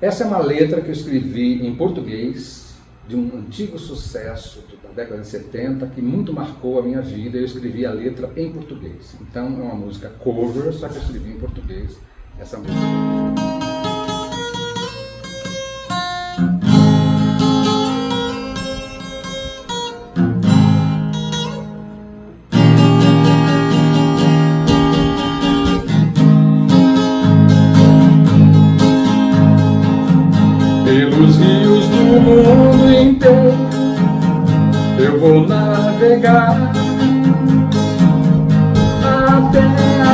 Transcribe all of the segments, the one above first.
Essa é uma letra que eu escrevi em português de um antigo sucesso da década de 70 que muito marcou a minha vida. Eu escrevi a letra em português. Então é uma música cover, só que eu escrevi em português essa música. Pelos rios do mundo inteiro eu vou navegar até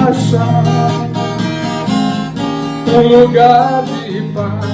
achar um lugar de paz.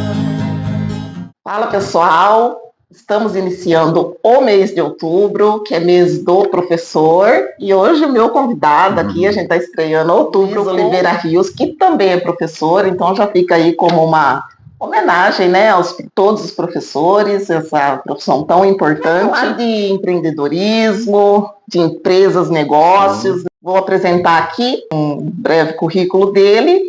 Fala pessoal, estamos iniciando o mês de outubro, que é mês do professor, e hoje o meu convidado aqui, a gente está estreando outubro, Oliveira Rios, que também é professor, então já fica aí como uma homenagem, né, aos todos os professores, essa profissão tão importante. Falar de empreendedorismo, de empresas, negócios. Vou apresentar aqui um breve currículo dele.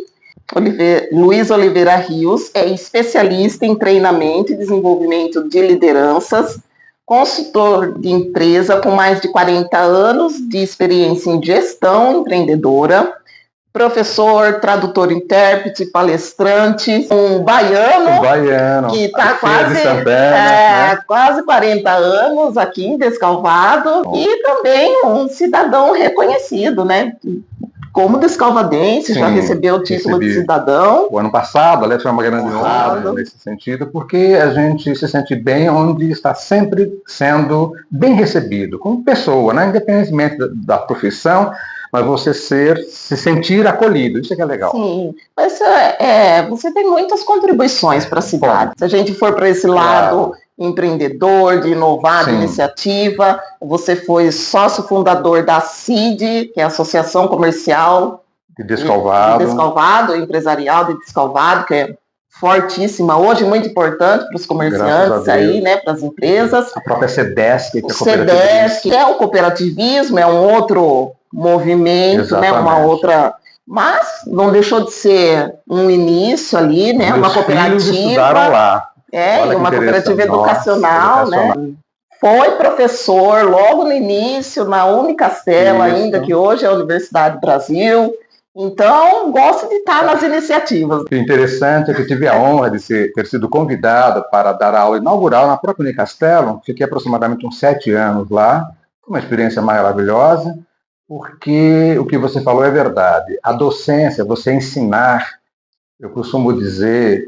Luiz Oliveira Rios é especialista em treinamento e desenvolvimento de lideranças, consultor de empresa com mais de 40 anos de experiência em gestão empreendedora, professor, tradutor, intérprete, palestrante, um baiano que está quase 40 anos aqui em Descalvado e também um cidadão reconhecido, né? Como descalvadense, já recebeu o título de cidadão. O ano passado, aliás, foi uma grande honra nesse sentido, porque a gente se sente bem onde está sempre sendo bem recebido, como pessoa, né? Independentemente da profissão, mas você se sentir acolhido, isso é que é legal. Sim, mas você tem muitas contribuições para a cidade. Se a gente for para esse lado empreendedor, de inovar, de iniciativa, você foi sócio fundador da CID, que é a Associação Comercial de Descalvado, empresarial de Descalvado, que é fortíssima hoje, muito importante para os comerciantes aí, né, para as empresas. A própria CEDESC, que é CEDESC, é o cooperativismo, é um outro movimento, né, uma outra, mas não deixou de ser um início ali, né, uma cooperativa. Lá. E uma cooperativa educacional, né? Foi professor logo no início na Unicastelo ainda, que hoje é a Universidade do Brasil. Então, gosto de estar nas iniciativas. O interessante é que eu tive a honra de ter sido convidado para dar aula inaugural na própria Unicastelo. Fiquei aproximadamente uns 7 anos lá. Foi uma experiência maravilhosa, porque o que você falou é verdade. A docência, você ensinar, eu costumo dizer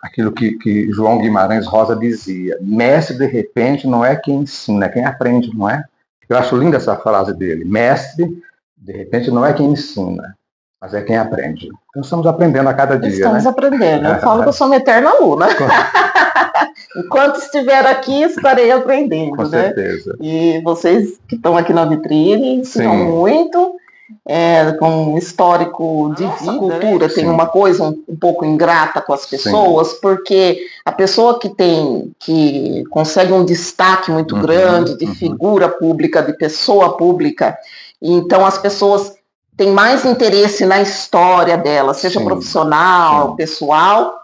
aquilo que João Guimarães Rosa dizia: mestre, de repente, não é quem ensina, é quem aprende, não é? Eu acho linda essa frase dele. Mestre, de repente, não é quem ensina, mas é quem aprende. Então, estamos aprendendo a cada dia. Estamos aprendendo. Eu falo que eu sou uma eterna aluna. Enquanto estiver aqui, estarei aprendendo. Com certeza. E vocês que estão aqui na vitrine ensinam muito. Com um histórico de vida, cultura, tem uma coisa um pouco ingrata com as pessoas, porque a pessoa que consegue um destaque muito grande de figura pública, de pessoa pública, então as pessoas têm mais interesse na história dela, seja profissional, pessoal,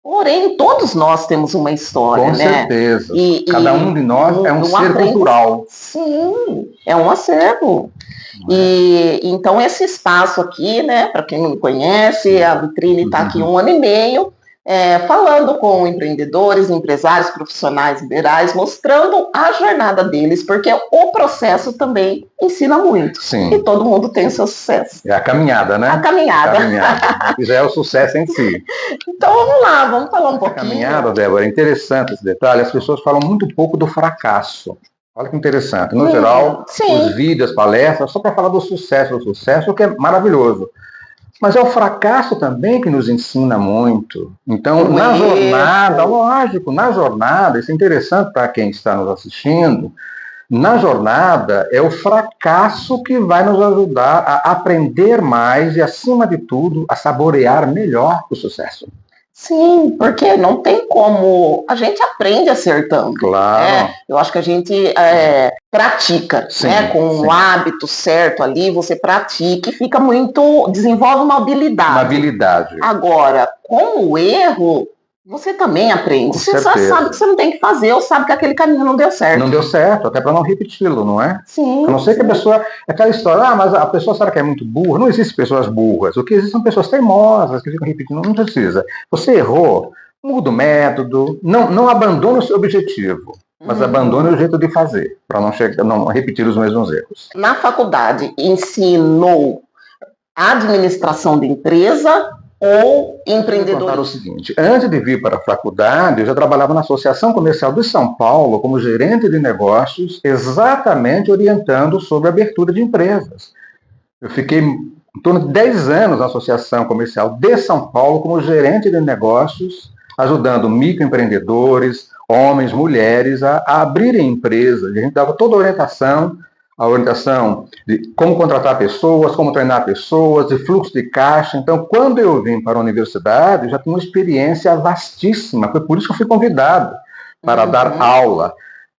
porém todos nós temos uma história, com certeza. Cada um de nós é um ser cultural. Sim, é um acervo. E então esse espaço aqui, né, para quem não me conhece, a vitrine está aqui 1 ano e meio, falando com empreendedores, empresários, profissionais liberais, mostrando a jornada deles, porque o processo também ensina muito. Sim. E todo mundo tem o seu sucesso. É a caminhada, né? A caminhada. Que já é o sucesso em si. Então vamos lá, vamos falar um pouquinho. A caminhada, Débora, é interessante esse detalhe. As pessoas falam muito pouco do fracasso. Olha que interessante. No geral, os vídeos, as palestras, só para falar do sucesso, que é maravilhoso. Mas é o fracasso também que nos ensina muito. Então, na jornada, lógico, na jornada, isso é interessante para quem está nos assistindo, na jornada é o fracasso que vai nos ajudar a aprender mais e, acima de tudo, a saborear melhor o sucesso. Sim, porque não tem como. A gente aprende acertando. Claro. Eu acho que a gente pratica, Sim, né? Com sim. um hábito certo ali, você pratica e fica muito. Desenvolve uma habilidade. Uma habilidade. Agora, com o erro, você também aprende. Com Você só certeza. sabe o que você não tem que fazer, ou sabe que aquele caminho não deu certo. Não deu certo, até para não repeti-lo, não é? Sim. A não ser que a pessoa. Aquela história, mas a pessoa será que é muito burra? Não existem pessoas burras. O que existem são pessoas teimosas que ficam repetindo. Não precisa. Você errou, muda o método, não abandona o seu objetivo, mas abandone o jeito de fazer, para não repetir os mesmos erros. Na faculdade, ensinou administração de empresa ou empreendedorismo? Vou contar o seguinte, antes de vir para a faculdade, eu já trabalhava na Associação Comercial de São Paulo como gerente de negócios, exatamente orientando sobre a abertura de empresas. Eu fiquei em torno de 10 anos na Associação Comercial de São Paulo como gerente de negócios, ajudando microempreendedores, homens, mulheres a abrirem empresas. A gente dava toda a orientação de como contratar pessoas, como treinar pessoas, de fluxo de caixa. Então, quando eu vim para a universidade, eu já tinha uma experiência vastíssima. Foi por isso que eu fui convidado para dar aula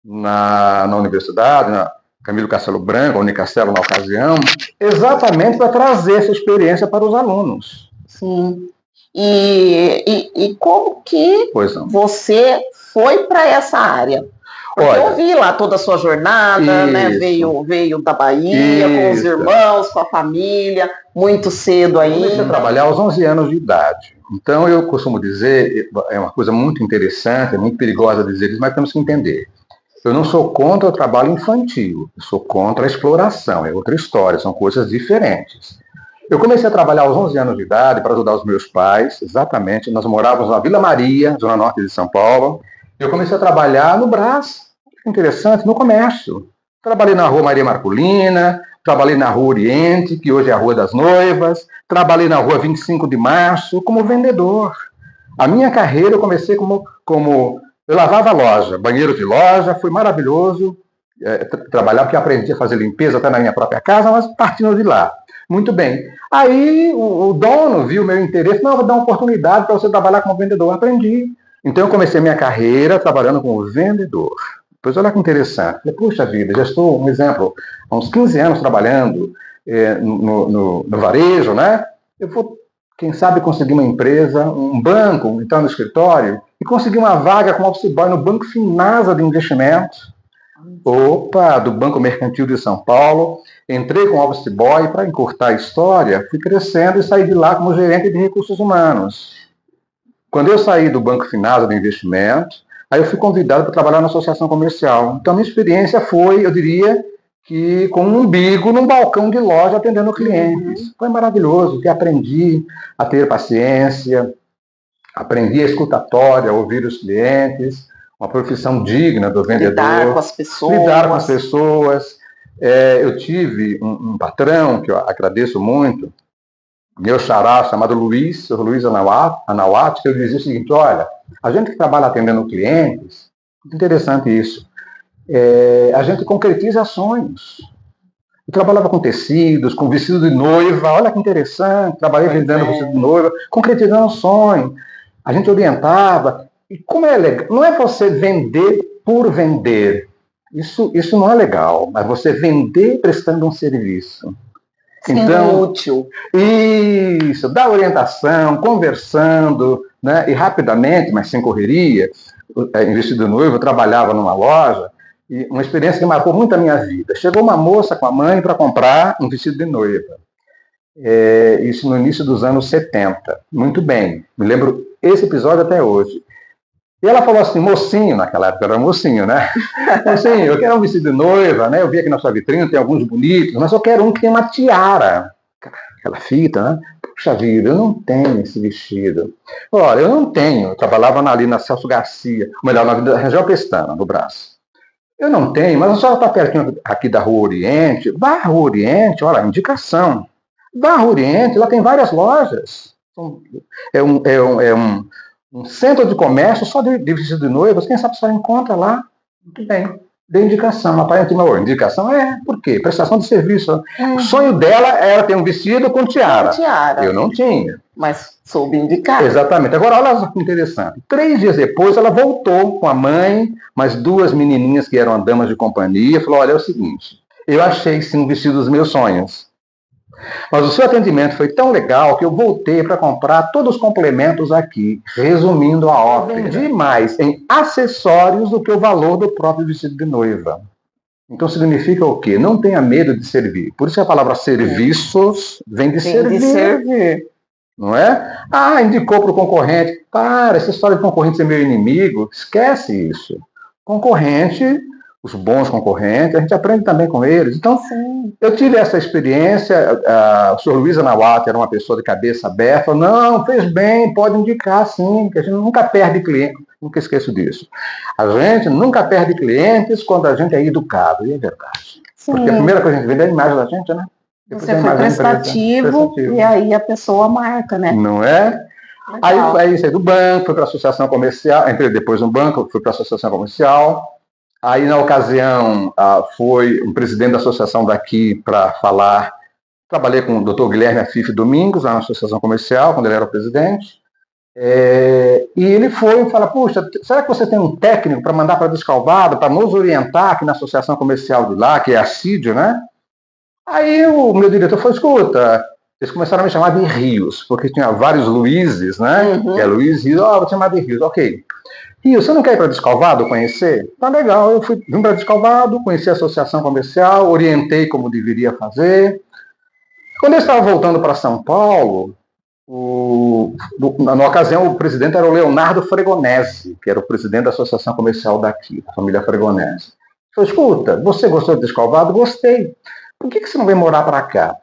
na universidade, na Camilo Castelo Branco, a Unicastelo na ocasião, exatamente para trazer essa experiência para os alunos. Sim. E como que você foi para essa área? Porque eu vi lá toda a sua jornada, né? Veio da Bahia, com os irmãos, com a família, muito cedo ainda. Eu comecei a trabalhar aos 11 anos de idade. Então, eu costumo dizer, é uma coisa muito interessante, é muito perigosa dizer isso, mas temos que entender. Eu não sou contra o trabalho infantil, eu sou contra a exploração, é outra história, são coisas diferentes. Eu comecei a trabalhar aos 11 anos de idade para ajudar os meus pais, exatamente. Nós morávamos na Vila Maria, zona norte de São Paulo. Eu comecei a trabalhar no Brás, interessante, no comércio. Trabalhei na Rua Maria Marculina, trabalhei na Rua Oriente, que hoje é a Rua das Noivas, trabalhei na Rua 25 de Março como vendedor. A minha carreira eu comecei como eu lavava a loja, banheiro de loja, foi maravilhoso trabalhar, porque aprendi a fazer limpeza até na minha própria casa, mas partindo de lá. Muito bem. Aí o dono viu o meu interesse, não, vou dar uma oportunidade para você trabalhar como vendedor. Aprendi. Então eu comecei minha carreira trabalhando como vendedor. Pois olha que interessante. Falei, puxa vida, já estou, um exemplo, há uns 15 anos trabalhando no varejo, né? Eu vou, quem sabe, conseguir uma empresa, um banco, entrar no escritório e conseguir uma vaga como office boy no Banco Finasa de Investimentos. Opa, do Banco Mercantil de São Paulo. Entrei como office boy, para encurtar a história, fui crescendo e saí de lá como gerente de recursos humanos. Quando eu saí do Banco Finasa de Investimentos, aí eu fui convidado para trabalhar na associação comercial. Então, minha experiência foi, eu diria, que com um umbigo num balcão de loja atendendo clientes. Foi maravilhoso, que aprendi a ter paciência, aprendi a escutatória, a ouvir os clientes, uma profissão digna do vendedor. Lidar com as pessoas. Lidar com as pessoas. Eu tive um patrão, que eu agradeço muito, meu xará, chamado Luiz Anauat, que eu dizia o seguinte, olha, a gente que trabalha atendendo clientes, interessante isso, a gente concretiza sonhos. Eu trabalhava com tecidos, com vestido de noiva, olha que interessante, trabalhei vendendo vestido de noiva, concretizando um sonho. A gente orientava. E como é legal, não é você vender por vender. Isso não é legal, mas você vender prestando um serviço. Então, útil. Isso, dar orientação, conversando, né? E rapidamente, mas sem correria, em vestido noivo, eu trabalhava numa loja, e uma experiência que marcou muito a minha vida. Chegou uma moça com a mãe para comprar um vestido de noiva. Isso no início dos anos 70. Muito bem, me lembro esse episódio até hoje. E ela falou assim, mocinho, naquela época era mocinho, né? Mocinho, eu quero um vestido de noiva, né? Eu vi aqui na sua vitrine, tem alguns bonitos, mas eu quero um que tem uma tiara. Aquela fita, né? Puxa vida, eu não tenho esse vestido. Olha, eu não tenho. Eu trabalhava ali na Celso Garcia, ou melhor, na Rangel Pestana, no Brás. Eu não tenho, mas a senhora está pertinho aqui da Rua Oriente. Vá à Rua Oriente, olha, indicação. Vá à Rua Oriente, lá tem várias lojas. É um centro de comércio só de vestido de noivas, quem sabe a senhora encontra lá. Muito bem. de indicação. Aparentemente, indicação por quê? Prestação de serviço. O sonho dela era ter um vestido com tiara. Eu não tinha. Mas soube indicar. Exatamente. Agora, olha só que interessante. 3 dias depois, ela voltou com a mãe, mais 2 menininhas que eram damas de companhia, falou, olha, é o seguinte, eu achei sim um vestido dos meus sonhos. Mas o seu atendimento foi tão legal que eu voltei para comprar todos os complementos aqui, resumindo a obra. Vendi mais em acessórios do que o valor do próprio vestido de noiva. Então significa o quê? Não tenha medo de servir. Por isso a palavra serviços vem de servir. Não é? Indicou para o concorrente. Para, essa história de concorrente ser meu inimigo, esquece isso. Concorrente, os bons concorrentes, a gente aprende também com eles. Então, eu tive essa experiência, o senhor Luiz Anawata era uma pessoa de cabeça aberta, falou, não, fez bem, pode indicar sim, porque a gente nunca perde cliente, nunca esqueço disso. A gente nunca perde clientes quando a gente é educado, e é verdade. Sim. Porque a primeira coisa que a gente vê é a imagem da gente, né? Você foi prestativo e aí a pessoa marca, né? Não é? Aí saí do banco, fui para a associação comercial, entrei depois no banco, fui para a associação comercial. Aí, na ocasião, foi um presidente da associação daqui para falar. Trabalhei com o Dr. Guilherme Afife Domingos, lá na associação comercial, quando ele era o presidente. E ele foi e falou, puxa, será que você tem um técnico para mandar para Descalvado, para nos orientar aqui na associação comercial de lá, que é a CID, né? Aí o meu diretor falou, escuta, eles começaram a me chamar de Rios, porque tinha vários Luizes, né? Que é Luiz Rios, vou te chamar de Rios, ok. Rio, você não quer ir para Descalvado vconhecer? Tá legal, eu vim para Descalvado, conheci a associação comercial, orientei como deveria fazer. Quando eu estava voltando para São Paulo, na ocasião o presidente era o Leonardo Fregonese, que era o presidente da associação comercial daqui, da família Fregonese. Ele falou, escuta, você gostou de Descalvado? Gostei. Por que você não vem morar para cá?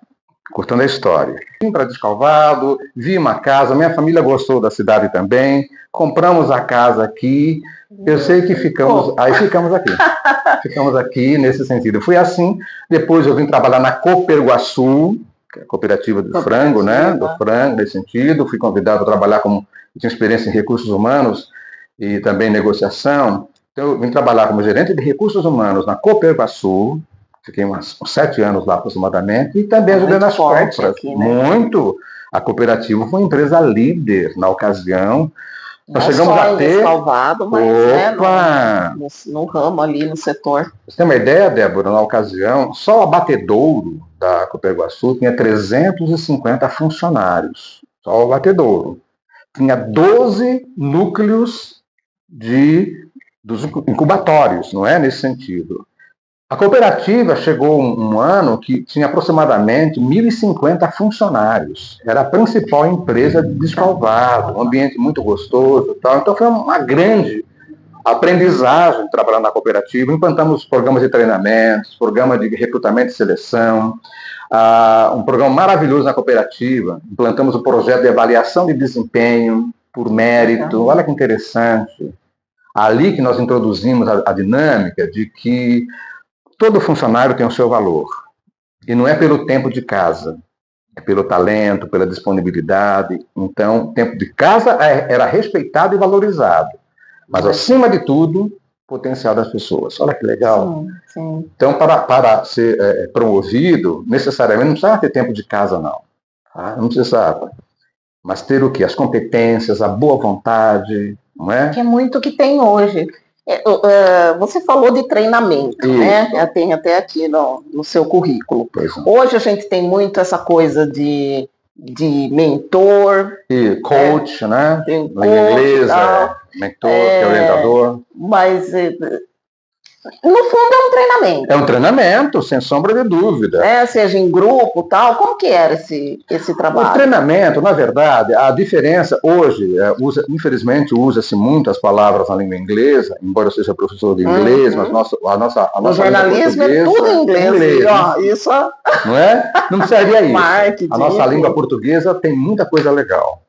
Cortando a história. Vim para Descalvado, vi uma casa, minha família gostou da cidade também, compramos a casa aqui, eu sei que ficamos aqui. Ficamos aqui nesse sentido. Foi assim, depois eu vim trabalhar na Coperguaçu, que é a cooperativa do frango, né? Do frango, nesse sentido. Fui convidado a trabalhar tinha experiência em recursos humanos e também negociação. Então eu vim trabalhar como gerente de recursos humanos na Coperguaçu. Fiquei uns 7 anos lá aproximadamente e também ajudei nas compras. Aqui, né? Muito. A cooperativa foi uma empresa líder na ocasião. Nós chegamos a ter... Salvado, mas no ramo ali, no setor. Você tem uma ideia, Débora? Na ocasião, só o abatedouro da Coperguaçu tinha 350 funcionários. Só o abatedouro. Tinha 12 núcleos dos incubatórios, não é? Nesse sentido. A cooperativa chegou um ano que tinha aproximadamente 1.050 funcionários. Era a principal empresa de Descalvado, um ambiente muito gostoso e tal. Então foi uma grande aprendizagem trabalhar na cooperativa. Implantamos programas de treinamentos, programa de recrutamento e seleção, um programa maravilhoso na cooperativa. Implantamos o projeto de avaliação de desempenho por mérito. Olha que interessante. Ali que nós introduzimos a dinâmica de que todo funcionário tem o seu valor. E não é pelo tempo de casa, é pelo talento, pela disponibilidade. Então, o tempo de casa era respeitado e valorizado. Mas, acima de tudo, o potencial das pessoas. Olha que legal. Sim. Então, para ser promovido, necessariamente não precisava ter tempo de casa, não. Tá? Não precisava. Mas ter o quê? As competências, a boa vontade, não é? Que é muito o que tem hoje. Você falou de treinamento, né? Tem até aqui no seu currículo. Hoje a gente tem muito essa coisa de mentor. E coach, né? Em inglês, mentor, que é orientador. Mas, no fundo, é um treinamento. É um treinamento, sem sombra de dúvida. Seja em grupo, tal. Como que era esse trabalho? O treinamento, na verdade, a diferença hoje, infelizmente, usa-se muito as palavras na língua inglesa, embora eu seja professor de inglês, mas a nossa o jornalismo é tudo em inglês. Isso não é? Não precisaria isso. Marketing, a nossa língua portuguesa tem muita coisa legal.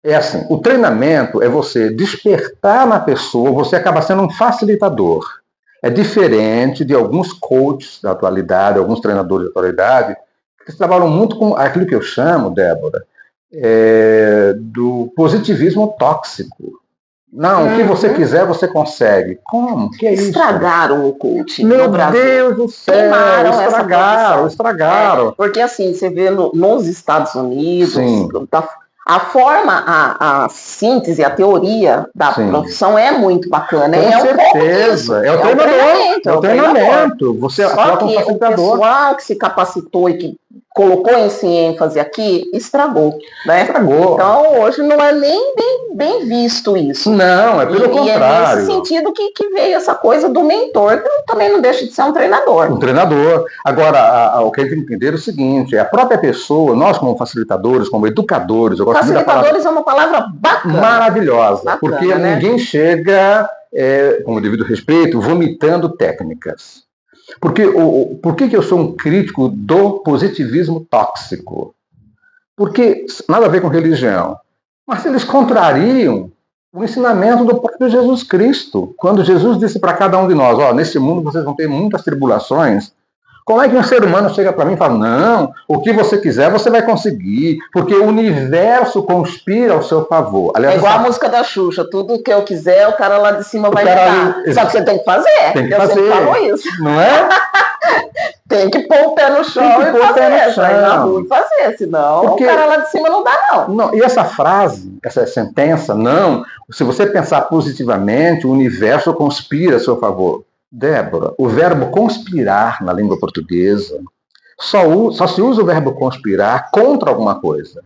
É assim, o treinamento é você despertar na pessoa, você acaba sendo um facilitador. É diferente de alguns coaches da atualidade, alguns treinadores da atualidade, que trabalham muito com aquilo que eu chamo, Débora, do positivismo tóxico. Não, o que você quiser, você consegue. Como? Que é isso? Estragaram o coaching Meu no Brasil. Deus do céu, Queimaram essa profissão. estragaram. Porque assim, você vê nos Estados Unidos, Sim. a forma, a síntese, a teoria da Sim. profissão é muito bacana. Com certeza. É o treinamento. É o treinamento. Você Só coloca um que o facilitador. pessoal que se capacitou e que colocou esse ênfase aqui, estragou, né? Estragou. Então, hoje não é nem bem visto isso. Não, é pelo contrário. É nesse sentido que veio essa coisa do mentor, que também não deixa de ser um treinador. Um treinador. Agora, o que a gente tem que entender é o seguinte, a própria pessoa, nós como facilitadores, como educadores, eu gosto muito da palavra... Facilitadores é uma palavra bacana. Maravilhosa, bacana, porque né? Ninguém chega, com devido respeito, vomitando técnicas. Porque por que eu sou um crítico do positivismo tóxico? Porque nada a ver com religião. Mas eles contrariam o ensinamento do próprio Jesus Cristo. Quando Jesus disse para cada um de nós, nesse mundo vocês vão ter muitas tribulações. Como é que um ser humano chega para mim e fala, não, o que você quiser você vai conseguir, porque o universo conspira ao seu favor. Aliás, é igual a música da Xuxa, tudo que eu quiser, o cara lá de cima vai me dar. Só que você tem que fazer. Tem que eu fazer. sempre falo isso. Não é? Tem que pôr o pé no chão e fazer. Vai na rua e fazer, senão porque... o cara lá de cima não dá, não. E essa frase, essa sentença, não, se você pensar positivamente, o universo conspira a seu favor. Débora, o verbo conspirar na língua portuguesa só se usa o verbo conspirar contra alguma coisa.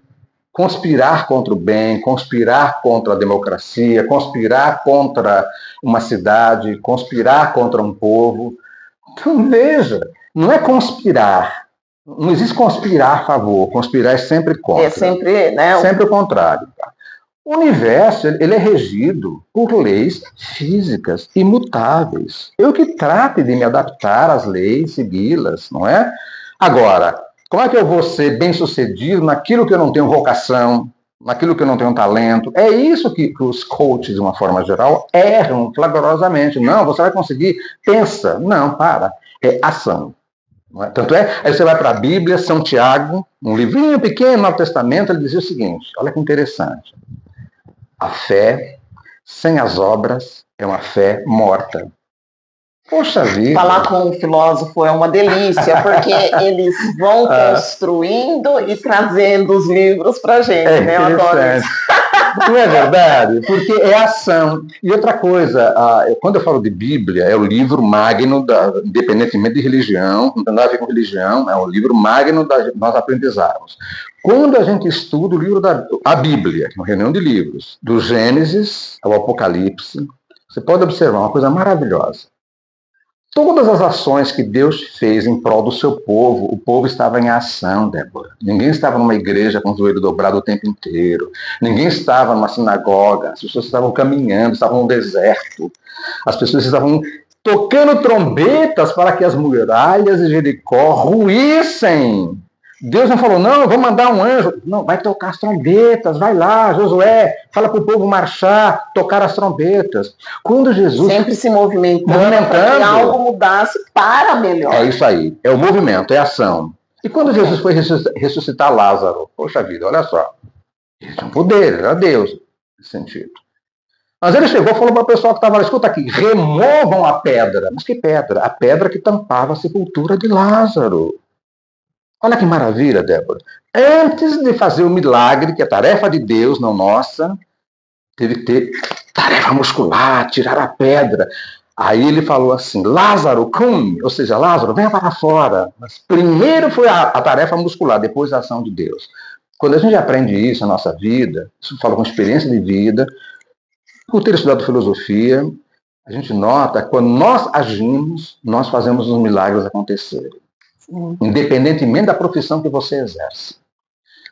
Conspirar contra o bem, conspirar contra a democracia, conspirar contra uma cidade, conspirar contra um povo. Então, veja, não é conspirar. Não existe conspirar a favor, conspirar é sempre contra. É sempre, né? Sempre o contrário. O universo ele é regido por leis físicas imutáveis. Eu que trate de me adaptar às leis, segui-las, não é? Agora, como é que eu vou ser bem-sucedido naquilo que eu não tenho vocação, naquilo que eu não tenho talento? É isso que os coaches, de uma forma geral, erram flagrosamente. Não, você vai conseguir. Pensa. Não, para. É ação. Não é? Tanto é, aí você vai para a Bíblia, São Tiago, um livrinho pequeno, Novo Testamento, ele dizia o seguinte, olha que interessante. A fé sem as obras é uma fé morta. Poxa vida! Falar com um filósofo é uma delícia, porque eles vão construindo e trazendo os livros para a gente, né? Eu adoro isso. Não é verdade? Porque é ação. E outra coisa, quando eu falo de Bíblia, é o livro magno, independentemente de religião, não tem nada a ver com religião, é o livro magno da nós aprendizarmos. Quando a gente estuda o livro a Bíblia, uma reunião de livros, do Gênesis ao Apocalipse, você pode observar uma coisa maravilhosa. Todas as ações que Deus fez em prol do seu povo, o povo estava em ação, Débora. Ninguém estava numa igreja com o joelho dobrado o tempo inteiro. Ninguém estava numa sinagoga. As pessoas estavam caminhando, estavam no deserto. As pessoas estavam tocando trombetas para que as muralhas de Jericó ruíssem. Deus não falou, não, vou mandar um anjo. Não, vai tocar as trombetas, vai lá, Josué, fala para o povo marchar, tocar as trombetas. Quando Jesus... Sempre se movimentando para que algo mudasse para melhor. É isso aí, é o movimento, é a ação. E quando Jesus foi ressuscitar Lázaro, poxa vida, olha só, ele tinha um poder, era Deus, nesse sentido. Mas ele chegou e falou para o pessoal que estava lá, escuta aqui, removam a pedra. Mas que pedra? A pedra que tampava a sepultura de Lázaro. Olha que maravilha, Débora. Antes de fazer o milagre, que é tarefa de Deus, não nossa, teve que ter tarefa muscular, tirar a pedra. Aí ele falou assim, Lázaro, come, ou seja, Lázaro, venha para fora. Mas primeiro foi a tarefa muscular, depois a ação de Deus. Quando a gente aprende isso na nossa vida, isso fala com experiência de vida, por ter estudado filosofia, a gente nota que quando nós agimos, nós fazemos os milagres acontecerem. Independentemente da profissão que você exerce.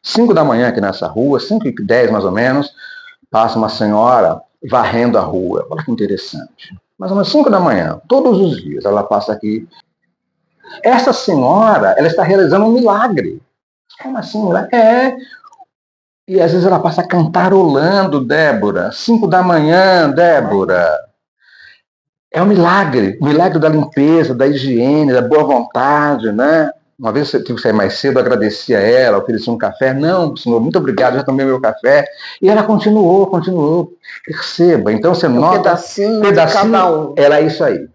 5 da manhã aqui nessa rua, 5h10 mais ou menos, passa uma senhora varrendo a rua. Olha que interessante. Mais ou menos 5 da manhã, todos os dias, ela passa aqui. Essa senhora, ela está realizando um milagre. Como assim? E às vezes ela passa cantarolando, Débora. 5 da manhã, Débora. É um milagre. O milagre da limpeza, da higiene, da boa vontade, né? Uma vez eu tive que sair mais cedo, agradeci a ela, ofereci um café. Não, senhor, muito obrigado, já tomei meu café. E ela continuou. Perceba, então você nota... pedacinho de cada um. Ela é isso aí.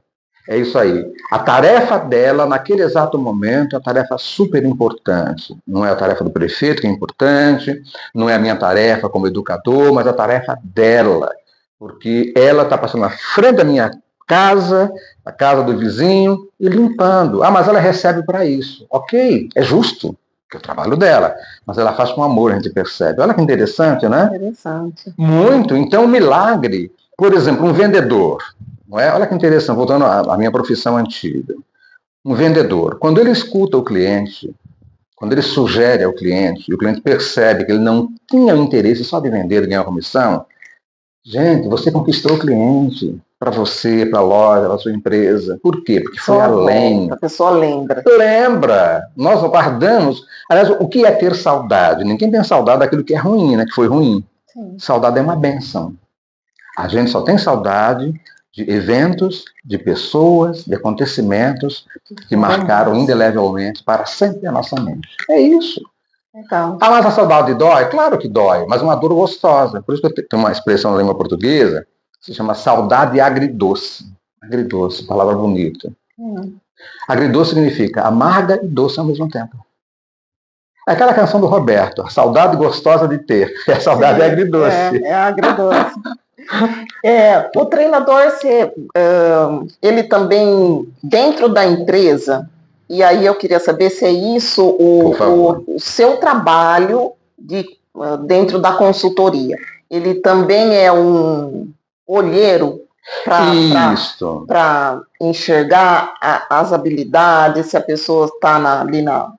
É isso aí. A tarefa dela, naquele exato momento, é uma tarefa super importante. Não é a tarefa do prefeito que é importante, não é a minha tarefa como educador, mas a tarefa dela. Porque ela está passando na frente da minha casa, a casa do vizinho, e limpando. Ah, mas ela recebe para isso. Ok, é justo, que é o trabalho dela. Mas ela faz com amor, a gente percebe. Olha que interessante, né? Interessante. Muito. Então, um milagre. Por exemplo, um vendedor. Não é? Olha que interessante, voltando à minha profissão antiga. Um vendedor, quando ele escuta o cliente, quando ele sugere ao cliente, e o cliente percebe que ele não tinha interesse só de vender e ganhar comissão, gente, você conquistou o cliente para você, para a loja, para a sua empresa. Por quê? Porque foi além. A pessoa lembra. Lembra. Nós guardamos. Aliás, o que é ter saudade? Ninguém tem saudade daquilo que é ruim, né? Que foi ruim. Sim. Saudade é uma bênção. A gente só tem saudade de eventos, de pessoas, de acontecimentos que marcaram indelevelmente para sempre a nossa mente. É isso. Então. Ah, mas a saudade dói? Claro que dói, mas uma dor gostosa. Por isso que eu tenho uma expressão na língua portuguesa que se chama saudade agridoce. Agridoce, palavra bonita. Agridoce significa amarga e doce ao mesmo tempo. É aquela canção do Roberto, a saudade gostosa de ter. A saudade é agridoce. É agridoce. O treinador, ele também, dentro da empresa, e aí eu queria saber se é isso o seu trabalho dentro da consultoria. Ele também é um olheiro para enxergar as habilidades, se a pessoa está ali na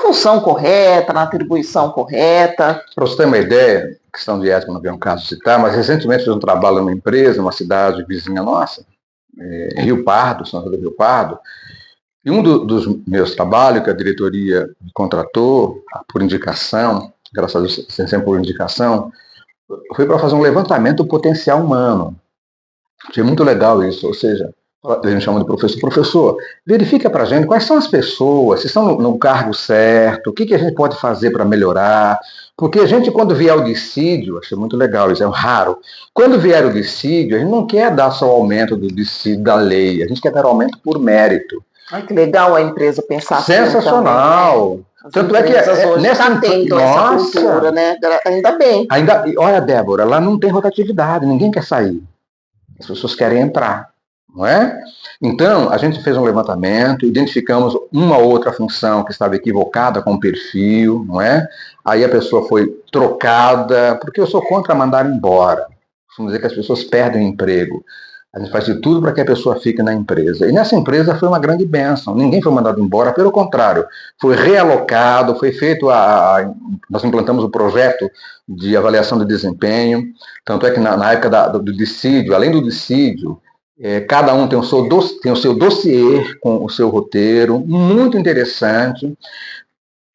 função correta, na atribuição correta. Para você ter uma ideia, questão de ética não vem um caso citar, mas recentemente fiz um trabalho numa empresa, uma cidade vizinha nossa, Rio Pardo, São José do Rio Pardo, e um dos meus trabalhos, que a diretoria me contratou, por indicação, graças a Deus, sempre por indicação, foi para fazer um levantamento do potencial humano. Achei muito legal isso, ou seja, a gente chama de professor, verifica para a gente quais são as pessoas, se estão no cargo certo, o que a gente pode fazer para melhorar, porque a gente, quando vier o dissídio, achei muito legal, isso é raro, quando vier o dissídio, a gente não quer dar só o aumento do dissídio da lei, a gente quer dar aumento por mérito. Ai, que legal a empresa pensar sensacional. Assim também, né? Tanto é que nessa tendo essa cultura, né? Ainda bem. Olha, Débora, lá não tem rotatividade, ninguém quer sair. As pessoas querem entrar, não é? Então, a gente fez um levantamento, identificamos uma outra função que estava equivocada com o perfil, não é? Aí a pessoa foi trocada, porque eu sou contra mandar embora. Vamos dizer que as pessoas perdem o emprego. A gente faz de tudo para que a pessoa fique na empresa. E nessa empresa foi uma grande bênção. Ninguém foi mandado embora, pelo contrário. Foi realocado, foi feito nós implantamos o projeto de avaliação de desempenho. Tanto é que na época do dissídio, além do dissídio, cada um tem o seu dossiê com o seu roteiro, muito interessante.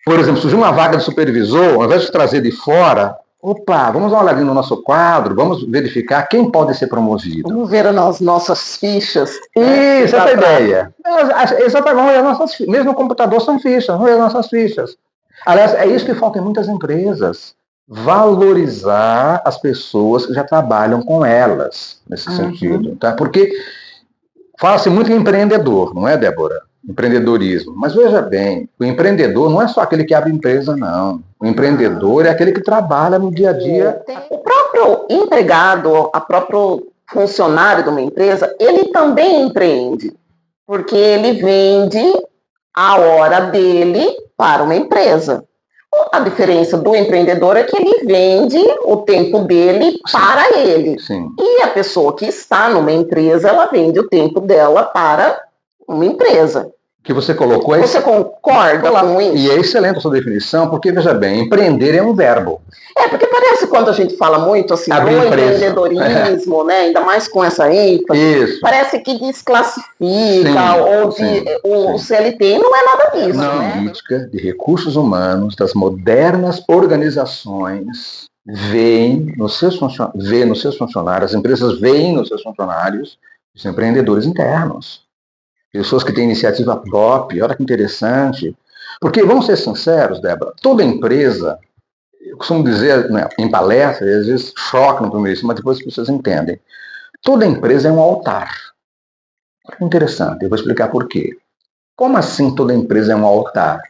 Por exemplo, surgiu uma vaga de supervisor, ao invés de trazer de fora, opa, vamos dar uma olhadinha no nosso quadro, vamos verificar quem pode ser promovido. Vamos ver as nossas fichas. Isso, essa é a ideia. Exatamente, mesmo no computador são fichas, vamos ver as nossas fichas. Aliás, é isso que falta em muitas empresas. Valorizar as pessoas que já trabalham com elas, nesse sentido. Tá? Porque fala-se muito em empreendedor, não é, Débora? Empreendedorismo. Mas veja bem, o empreendedor não é só aquele que abre empresa, não. O empreendedor é aquele que trabalha no dia a dia. O próprio empregado, o próprio funcionário de uma empresa, ele também empreende. Porque ele vende a hora dele para uma empresa. A diferença do empreendedor é que ele vende o tempo dele para ele. Sim. E a pessoa que está numa empresa, ela vende o tempo dela para uma empresa. Que você colocou Você concorda com isso? E é excelente a sua definição, porque, veja bem, empreender é um verbo. Porque parece quando a gente fala muito assim do empreendedorismo, né? Ainda mais com essa ênfase, isso. Parece que desclassifica, o CLT não é nada disso. Não, né? A política de recursos humanos das modernas organizações vê nos seus funcionários, as empresas veem nos seus funcionários os empreendedores internos. pessoas que têm iniciativa própria, olha que interessante. Porque, vamos ser sinceros, Débora, toda empresa, eu costumo dizer, né, em palestra, e às vezes choca no primeiro, mas depois as pessoas entendem. Toda empresa é um altar. Olha que interessante, eu vou explicar por quê. Como assim toda empresa é um altar?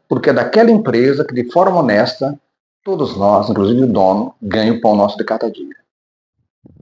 Porque é daquela empresa que, de forma honesta, todos nós, inclusive o dono, ganha o pão nosso de cada dia.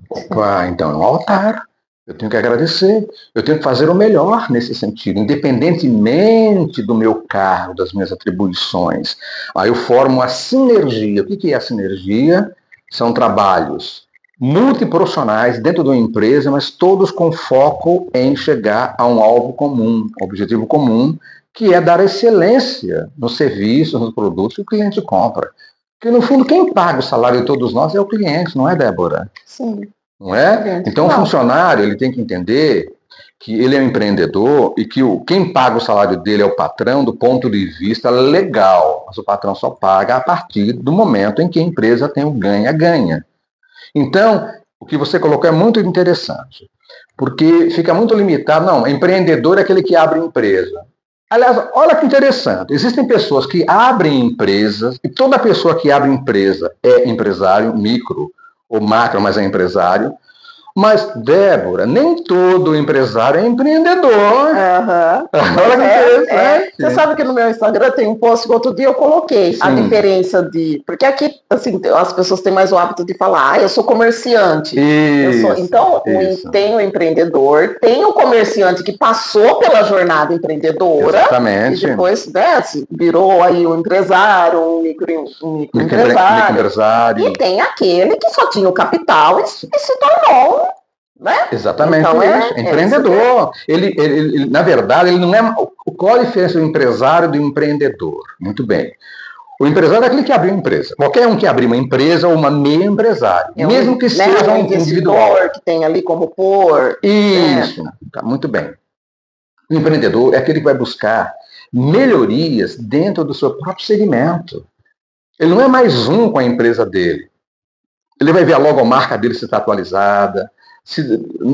Opa, então é um altar. Eu tenho que agradecer, eu tenho que fazer o melhor nesse sentido, independentemente do meu cargo, das minhas atribuições. Aí eu formo a sinergia. O que é a sinergia? São trabalhos multiprofissionais dentro de uma empresa, mas todos com foco em chegar a um alvo comum, um objetivo comum, que é dar excelência nos serviços, nos produtos que o cliente compra. Porque, no fundo, quem paga o salário de todos nós é o cliente, não é, Débora? Sim. Não é? Então, o funcionário ele tem que entender que ele é um empreendedor e que quem paga o salário dele é o patrão do ponto de vista legal, mas o patrão só paga a partir do momento em que a empresa tem o ganha-ganha. Então, o que você colocou é muito interessante, porque fica muito limitado. Não, empreendedor é aquele que abre empresa. Aliás, olha que interessante, existem pessoas que abrem empresas, e toda pessoa que abre empresa é empresário, micro ou macro, mas é empresário. Mas, Débora, nem todo empresário é empreendedor. Olha que interessante. Você sabe que no meu Instagram tem um post que outro dia eu coloquei a diferença de... Porque aqui, assim, as pessoas têm mais o hábito de falar, eu sou comerciante. Então, tem o empreendedor, tem o comerciante que passou pela jornada empreendedora. Exatamente. E depois, né, virou aí um empresário, um microempresário. E tem aquele que só tinha o capital e se tornou... Né? Exatamente, então, isso. Empreendedor. Ele, na verdade, ele não é. Qual a diferença do empresário e do empreendedor? Muito bem. O empresário é aquele que abriu uma empresa. Qualquer um que abrir uma empresa ou uma meio empresário, mesmo que seja um individual. Que tem ali como pôr. Isso, tá, muito bem. O empreendedor é aquele que vai buscar melhorias dentro do seu próprio segmento. Ele não é mais um com a empresa dele. Ele vai ver a logomarca dele se está atualizada.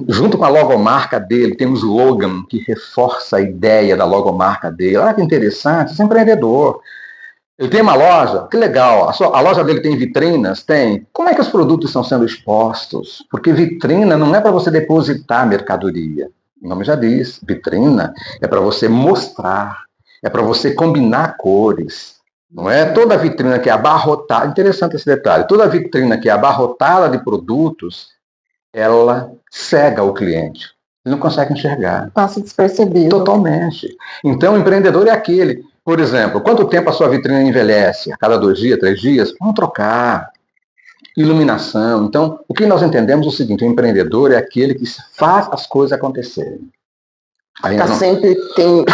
Junto com a logomarca dele, tem um slogan que reforça a ideia da logomarca dele. Olha que interessante, esse empreendedor. Ele tem uma loja, que legal, a loja dele tem vitrinas? Tem. Como é que os produtos estão sendo expostos? Porque vitrina não é para você depositar mercadoria. O nome já diz, vitrina é para você mostrar, é para você combinar cores. Não é? Toda vitrina que é abarrotada, interessante esse detalhe, toda vitrina que é abarrotada de produtos, ela cega o cliente. Ele não consegue enxergar. Passa despercebido. Totalmente. Então, o empreendedor é aquele. Por exemplo, quanto tempo a sua vitrine envelhece? A cada 2 dias, 3 dias? Vamos trocar. Iluminação. Então, o que nós entendemos é o seguinte: o empreendedor é aquele que faz as coisas acontecerem. Está sempre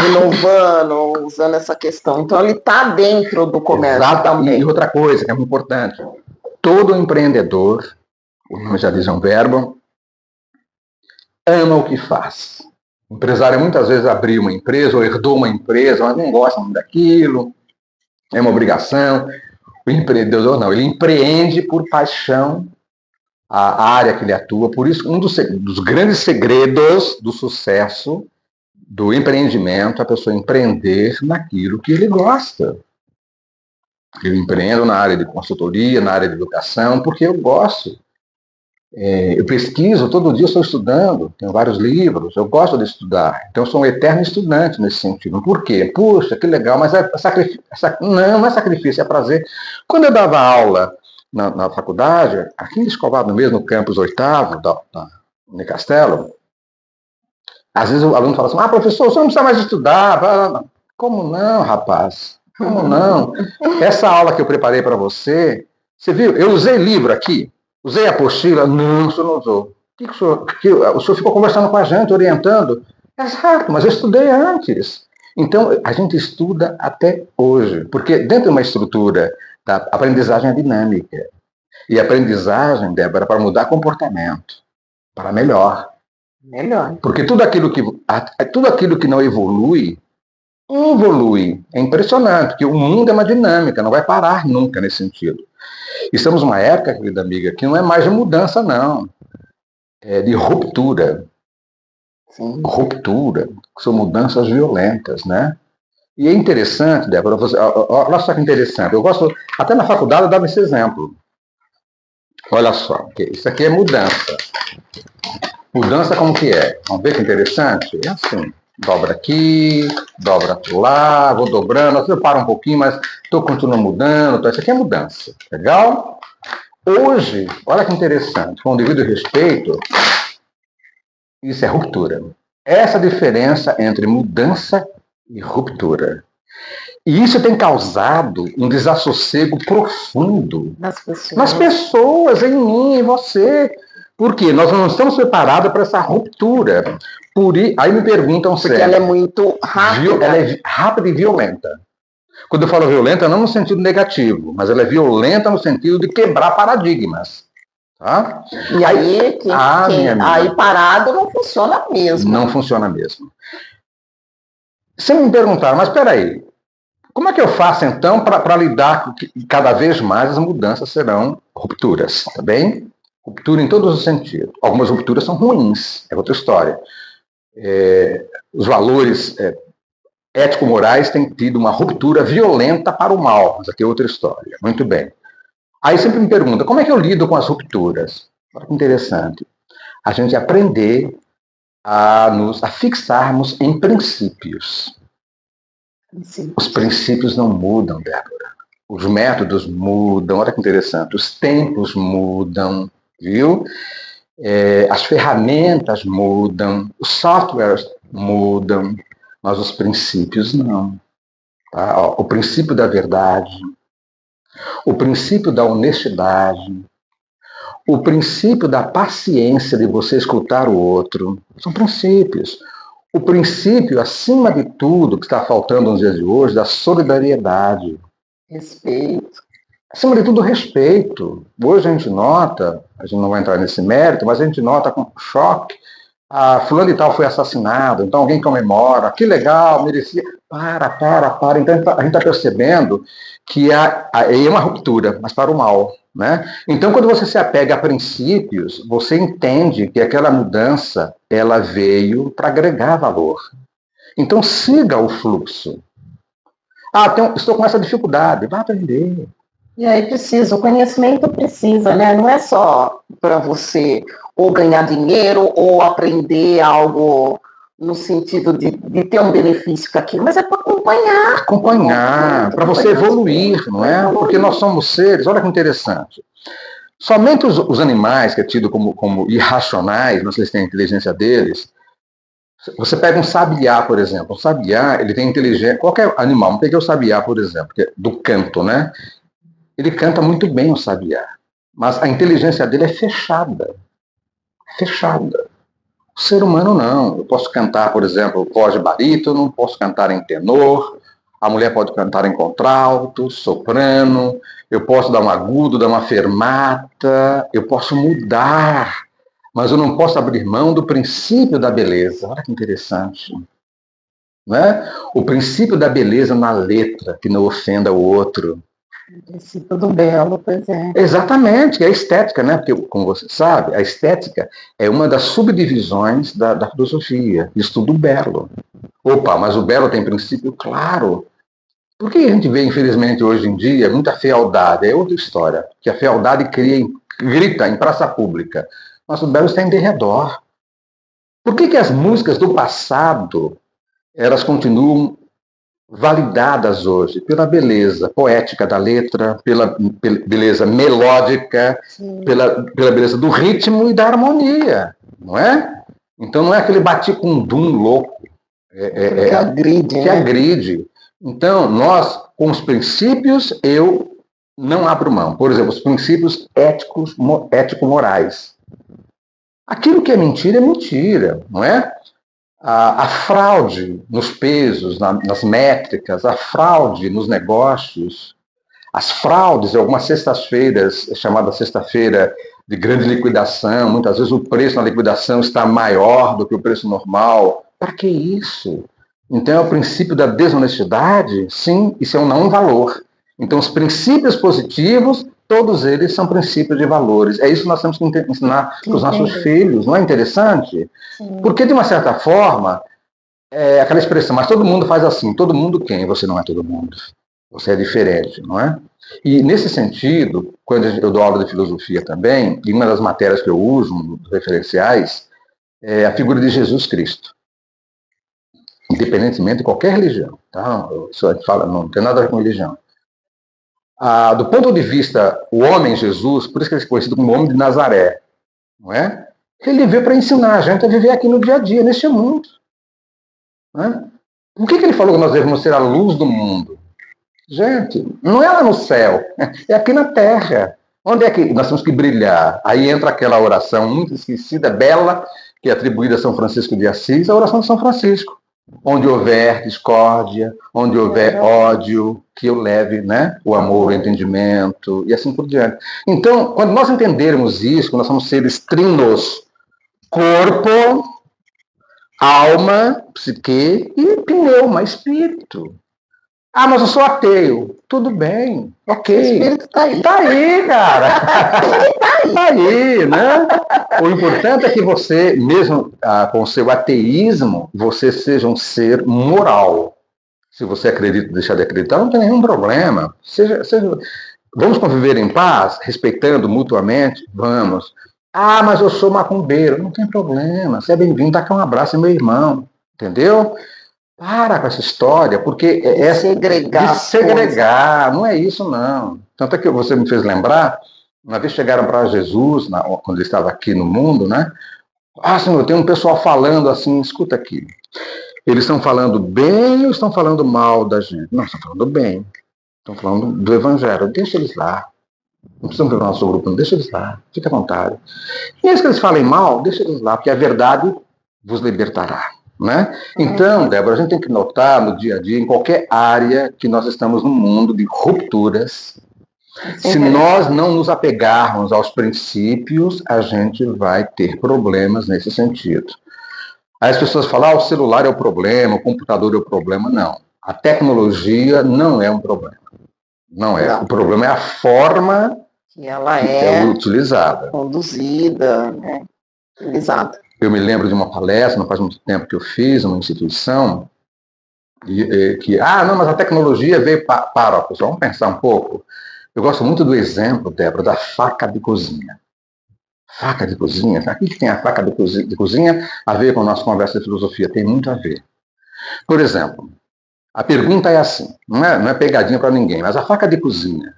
inovando, usando essa questão. Então, ele está dentro do comércio também. E outra coisa que é muito importante. Todo empreendedor, o nome já diz, é um verbo, ama o que faz. O empresário muitas vezes abriu uma empresa ou herdou uma empresa, mas não gosta daquilo, é uma obrigação. O empreendedor não, ele empreende por paixão a área que ele atua. Por isso, um dos grandes segredos do sucesso do empreendimento é a pessoa empreender naquilo que ele gosta. Eu empreendo na área de consultoria, na área de educação, porque eu gosto. Eu pesquiso, todo dia eu estou estudando, tenho vários livros, eu gosto de estudar. Então, eu sou um eterno estudante nesse sentido. Por quê? Puxa, que legal, mas é sacrifício. Não é sacrifício, é prazer. Quando eu dava aula na faculdade, aqui em Escovado mesmo, no campus 8º da Unicastelo, às vezes o aluno fala assim, professor, você não precisa mais estudar. Como não, rapaz? Como não? Essa aula que eu preparei para você, você viu? Eu usei livro aqui. Usei a apostila? Não, o senhor não usou. O senhor ficou conversando com a gente, orientando? Exato, mas eu estudei antes. Então, a gente estuda até hoje, porque dentro de uma estrutura da aprendizagem é dinâmica. E a aprendizagem, Débora, para mudar comportamento, para melhor. Porque tudo aquilo que não evolui, involui. É impressionante, porque o mundo é uma dinâmica, não vai parar nunca nesse sentido. Estamos numa época, querida amiga, que não é mais de mudança, não. É de ruptura. Sim. Ruptura, que são mudanças violentas, né? E é interessante, Débora, olha só que interessante, eu gosto, até na faculdade eu dava esse exemplo. Olha só, isso aqui é mudança. Mudança como que é? Vamos ver que interessante? É assim, dobra aqui, dobra lá, vou dobrando, eu paro um pouquinho, mas estou continuando mudando, isso aqui é mudança, legal? Hoje, olha que interessante, com o devido respeito, isso é ruptura. Essa diferença entre mudança e ruptura. E isso tem causado um desassossego profundo nas pessoas, em mim, em você. Por quê? Nós não estamos preparados para essa ruptura. Aí me perguntam se ela é muito rápida. Ela é rápida e violenta. Quando eu falo violenta, não no sentido negativo, mas ela é violenta no sentido de quebrar paradigmas. Tá? E aí parado não funciona mesmo. Não funciona mesmo. Você me perguntar, mas espera aí, como é que eu faço então para lidar com que cada vez mais as mudanças serão rupturas, tá bem? Ruptura em todos os sentidos. Algumas rupturas são ruins, é outra história. Os valores ético-morais têm tido uma ruptura violenta para o mal, mas aqui é outra história. Muito bem. Aí sempre me pergunta, como é que eu lido com as rupturas? Olha que interessante. A gente aprender a fixarmos em princípios. Os princípios não mudam, Débora. Os métodos mudam, olha que interessante. Os tempos mudam, viu? As ferramentas mudam, os softwares mudam, mas os princípios não. Tá? O princípio da verdade, o princípio da honestidade, o princípio da paciência de você escutar o outro, são princípios. O princípio, acima de tudo, que está faltando nos dias de hoje, da solidariedade. Respeito. Acima de tudo, respeito. Hoje a gente nota, a gente não vai entrar nesse mérito, mas a gente nota com choque, fulano de tal foi assassinado, então alguém comemora, que legal, merecia. Para. Então a gente está percebendo que é uma ruptura, mas para o mal. Né? Então, quando você se apega a princípios, você entende que aquela mudança ela veio para agregar valor. Então, siga o fluxo. Estou com essa dificuldade, vá aprender. E aí o conhecimento precisa, né? Não é só para você ou ganhar dinheiro ou aprender algo no sentido de ter um benefício com aquilo, mas é para acompanhar. Acompanhar, para você evoluir, não é? Porque nós somos seres, olha que interessante. Somente os animais, que é tido como irracionais, mas eles têm a inteligência deles. Você pega um sabiá, por exemplo. O sabiá, ele tem inteligência. Qualquer animal, não peguei o sabiá, por exemplo, que é do canto, né? Ele canta muito bem, o sabiá. Mas a inteligência dele é fechada. Fechada. O ser humano não. Eu posso cantar, por exemplo, voz de barítono, posso cantar em tenor, a mulher pode cantar em contralto, soprano, eu posso dar um agudo, dar uma fermata, eu posso mudar, mas eu não posso abrir mão do princípio da beleza. Olha que interessante. Né? O princípio da beleza na letra, que não ofenda o outro. O princípio do belo, pois é. Exatamente, é a estética, né? Porque, como você sabe, a estética é uma das subdivisões da filosofia, estudo belo. Opa, mas o belo tem princípio? Claro. Por que a gente vê, infelizmente, hoje em dia, muita fealdade? É outra história, que a fealdade grita em praça pública, mas o belo está em derredor. Por que as músicas do passado, elas continuam validadas hoje pela beleza poética da letra, pela beleza melódica, pela beleza do ritmo e da harmonia, não é? Então não é aquele baticundum louco que agride. Que agride. Então, nós, com os princípios, eu não abro mão. Por exemplo, os princípios ético-morais. Aquilo que é mentira, não é? A fraude nos pesos, nas métricas, a fraude nos negócios, as fraudes em algumas sextas-feiras, chamada sexta-feira de grande liquidação, muitas vezes o preço na liquidação está maior do que o preço normal. Para que isso? Então é o princípio da desonestidade? Sim, isso é um não valor. Então os princípios positivos Todos eles são princípios de valores. É isso que nós temos que ensinar para os nossos filhos. Não é interessante? Sim. Porque, de uma certa forma, aquela expressão, mas todo mundo faz assim. Todo mundo quem? Você não é todo mundo. Você é diferente, não é? E, nesse sentido, quando eu dou aula de filosofia também, e uma das matérias que eu uso, nos referenciais, é a figura de Jesus Cristo. Independentemente de qualquer religião. Tá? Isso a gente fala, não tem nada a ver com religião. Do ponto de vista, o homem Jesus, por isso que ele é conhecido como homem de Nazaré, não é? Ele veio para ensinar a gente a viver aqui no dia a dia, neste mundo. Não é? Por que ele falou que nós devemos ser a luz do mundo? Gente, não é lá no céu, é aqui na terra. Onde é que nós temos que brilhar? Aí entra aquela oração muito esquecida, bela, que é atribuída a São Francisco de Assis, a oração de São Francisco. Onde houver discórdia, onde houver ódio, que eu leve, né, o amor, o entendimento, e assim por diante. Então, quando nós entendermos isso, que nós somos seres trinos, corpo, alma, psique e pneuma, espírito. Ah, mas eu sou ateu. Tudo bem, ok. O espírito está aí. Está aí, cara. Está aí, né? O importante é que você, mesmo com o seu ateísmo, você seja um ser moral. Se você acredita, deixar de acreditar, não tem nenhum problema. Vamos conviver em paz, respeitando mutuamente? Vamos. Ah, mas eu sou macumbeiro. Não tem problema. Você é bem-vindo. Dá cá um abraço, meu irmão. Entendeu? Para com essa história, porque é segregar, não é isso não. Tanto é que você me fez lembrar, uma vez chegaram para Jesus, quando ele estava aqui no mundo, né? Ah, Senhor, tem um pessoal falando assim, escuta aqui. Eles estão falando bem ou estão falando mal da gente? Não, estão falando bem. Estão falando do Evangelho. Deixa eles lá. Não precisam ver o nosso grupo, não. Deixa eles lá. Fica à vontade. E mesmo que eles falem mal, deixa eles lá, porque a verdade vos libertará. Né? Então, Débora, a gente tem que notar no dia a dia, em qualquer área que nós estamos no mundo de rupturas, se nós não nos apegarmos aos princípios, a gente vai ter problemas nesse sentido. Aí as pessoas falam, o celular é o problema, o computador é o problema. Não. A tecnologia não é um problema. Não é. Não. O problema é a forma que ela é utilizada. Conduzida, né? Utilizada. Eu me lembro de uma palestra, não faz muito tempo que eu fiz, numa instituição, não, mas a tecnologia veio para, pessoal, vamos pensar um pouco. Eu gosto muito do exemplo, Débora, da faca de cozinha. Faca de cozinha? O que tem a faca de cozinha a ver com a nossa conversa de filosofia? Tem muito a ver. Por exemplo, a pergunta é assim, não é pegadinha para ninguém, mas a faca de cozinha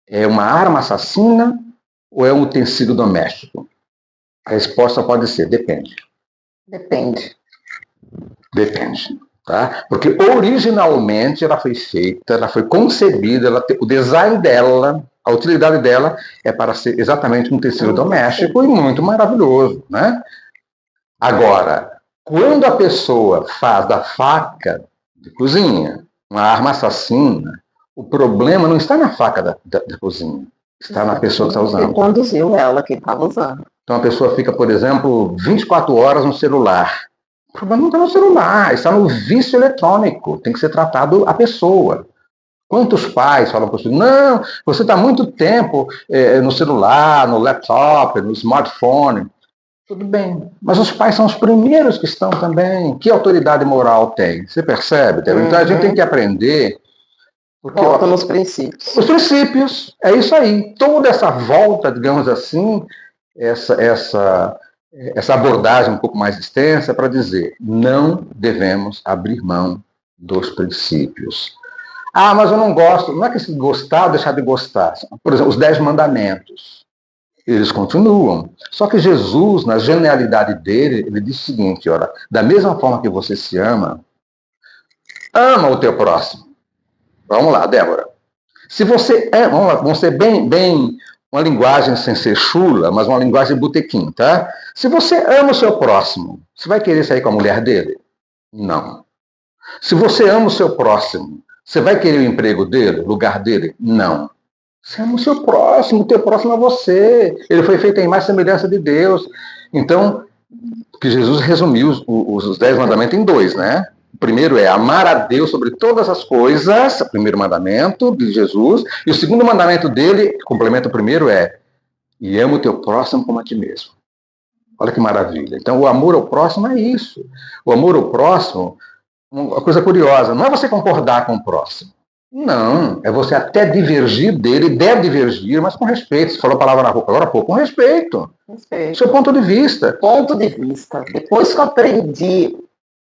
é uma arma assassina ou é um utensílio doméstico? A resposta pode ser, depende. Depende. Depende. Tá? Porque originalmente ela foi feita, ela foi concebida, o design dela, a utilidade dela é para ser exatamente um utensílio doméstico e muito maravilhoso. Né? Agora, quando a pessoa faz da faca de cozinha uma arma assassina, o problema não está na faca da cozinha, está na pessoa que está usando. Ele conduziu ela que estava usando. Então a pessoa fica, por exemplo, 24 horas no celular. O problema não está no celular, está no vício eletrônico. Tem que ser tratado a pessoa. Quantos pais falam para o filho, não, você está muito tempo no celular, no laptop, no smartphone. Tudo bem, mas os pais são os primeiros que estão também. Que autoridade moral tem? Você percebe? Então a gente tem que aprender. Volta nos princípios. Os princípios, é isso aí. Toda essa volta, digamos assim, essa abordagem um pouco mais extensa para dizer, não devemos abrir mão dos princípios. Ah, mas eu não gosto. Não é que se gostar ou deixar de gostar. Por exemplo, os 10 mandamentos. Eles continuam. Só que Jesus, na genialidade dele, ele diz o seguinte, olha, da mesma forma que você se ama, ama o teu próximo. Vamos lá, Débora. Se você ama, vamos ser bem uma linguagem sem ser chula, mas uma linguagem botequim, tá? Se você ama o seu próximo, você vai querer sair com a mulher dele? Não. Se você ama o seu próximo, você vai querer o emprego dele, o lugar dele? Não. Você ama o seu próximo, o teu próximo é você. Ele foi feito em imagem e semelhança de Deus. Então, que Jesus resumiu os 10 mandamentos em 2, né? O primeiro é amar a Deus sobre todas as coisas, o primeiro mandamento de Jesus. E o segundo mandamento dele, que complementa o primeiro, é e ama o teu próximo como a ti mesmo. Olha que maravilha. Então, o amor ao próximo é isso. O amor ao próximo, uma coisa curiosa, não é você concordar com o próximo. Não, é você até divergir dele, deve divergir, mas com respeito. Você falou a palavra na roupa agora, pô, com respeito. Seu ponto de vista. Ponto de vista. Depois que eu aprendi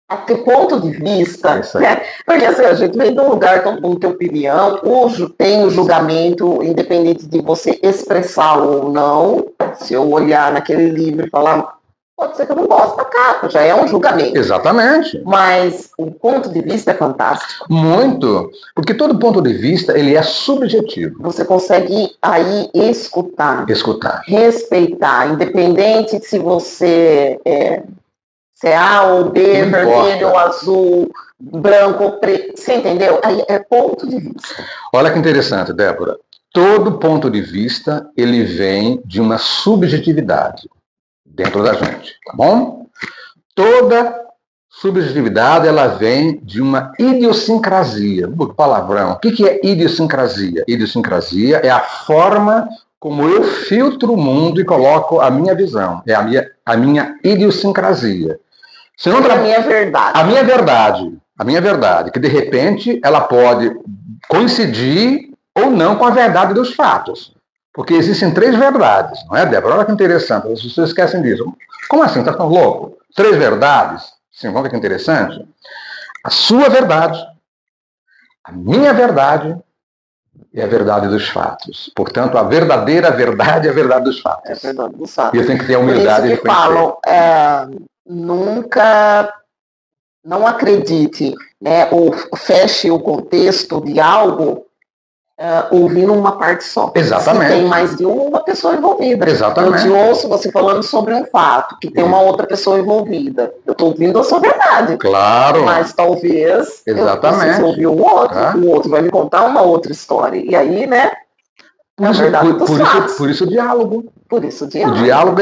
a ter ponto de vista, né? Porque assim, a gente vem de um lugar, todo mundo tem opinião, tem o julgamento, independente de você expressá-lo ou não. Se eu olhar naquele livro e falar, pode ser que eu não goste da capa, já é um julgamento. Exatamente. Mas o ponto de vista é fantástico. Muito, porque todo ponto de vista, ele é subjetivo. Você consegue aí escutar, respeitar, independente se você se é A ou B, Não vermelho importa. ou azul, branco ou preto, você entendeu? Aí é ponto de vista. Olha que interessante, Débora. Todo ponto de vista, ele vem de uma subjetividade dentro da gente, tá bom? Toda subjetividade, ela vem de uma idiosincrasia. Palavrão. O que é idiosincrasia? Idiosincrasia é a forma como eu filtro o mundo e coloco a minha visão. É a minha idiosincrasia. Se não, a minha verdade. A minha verdade, que de repente ela pode coincidir ou não com a verdade dos fatos. Porque existem 3 verdades, não é, Débora? Olha que interessante, as pessoas esquecem disso. Como assim? Está tão louco? 3 verdades? Sim, olha que interessante. A sua verdade, a minha verdade e a verdade dos fatos. Portanto, a verdadeira verdade é a verdade dos fatos. É a verdade dos fatos. E eu tenho que ter a humildade de conhecer. Falam, nunca, não acredite, né, ou feche o contexto de algo ouvindo uma parte só. Exatamente. Se tem mais de uma pessoa envolvida. Exatamente. Eu te ouço você falando sobre um fato, que tem uma outra pessoa envolvida. Eu estou ouvindo a sua verdade. Claro. Mas talvez eu precise ouvir o outro. Tá? O outro vai me contar uma outra história. E aí, né? Por isso o diálogo. Por isso o diálogo. O diálogo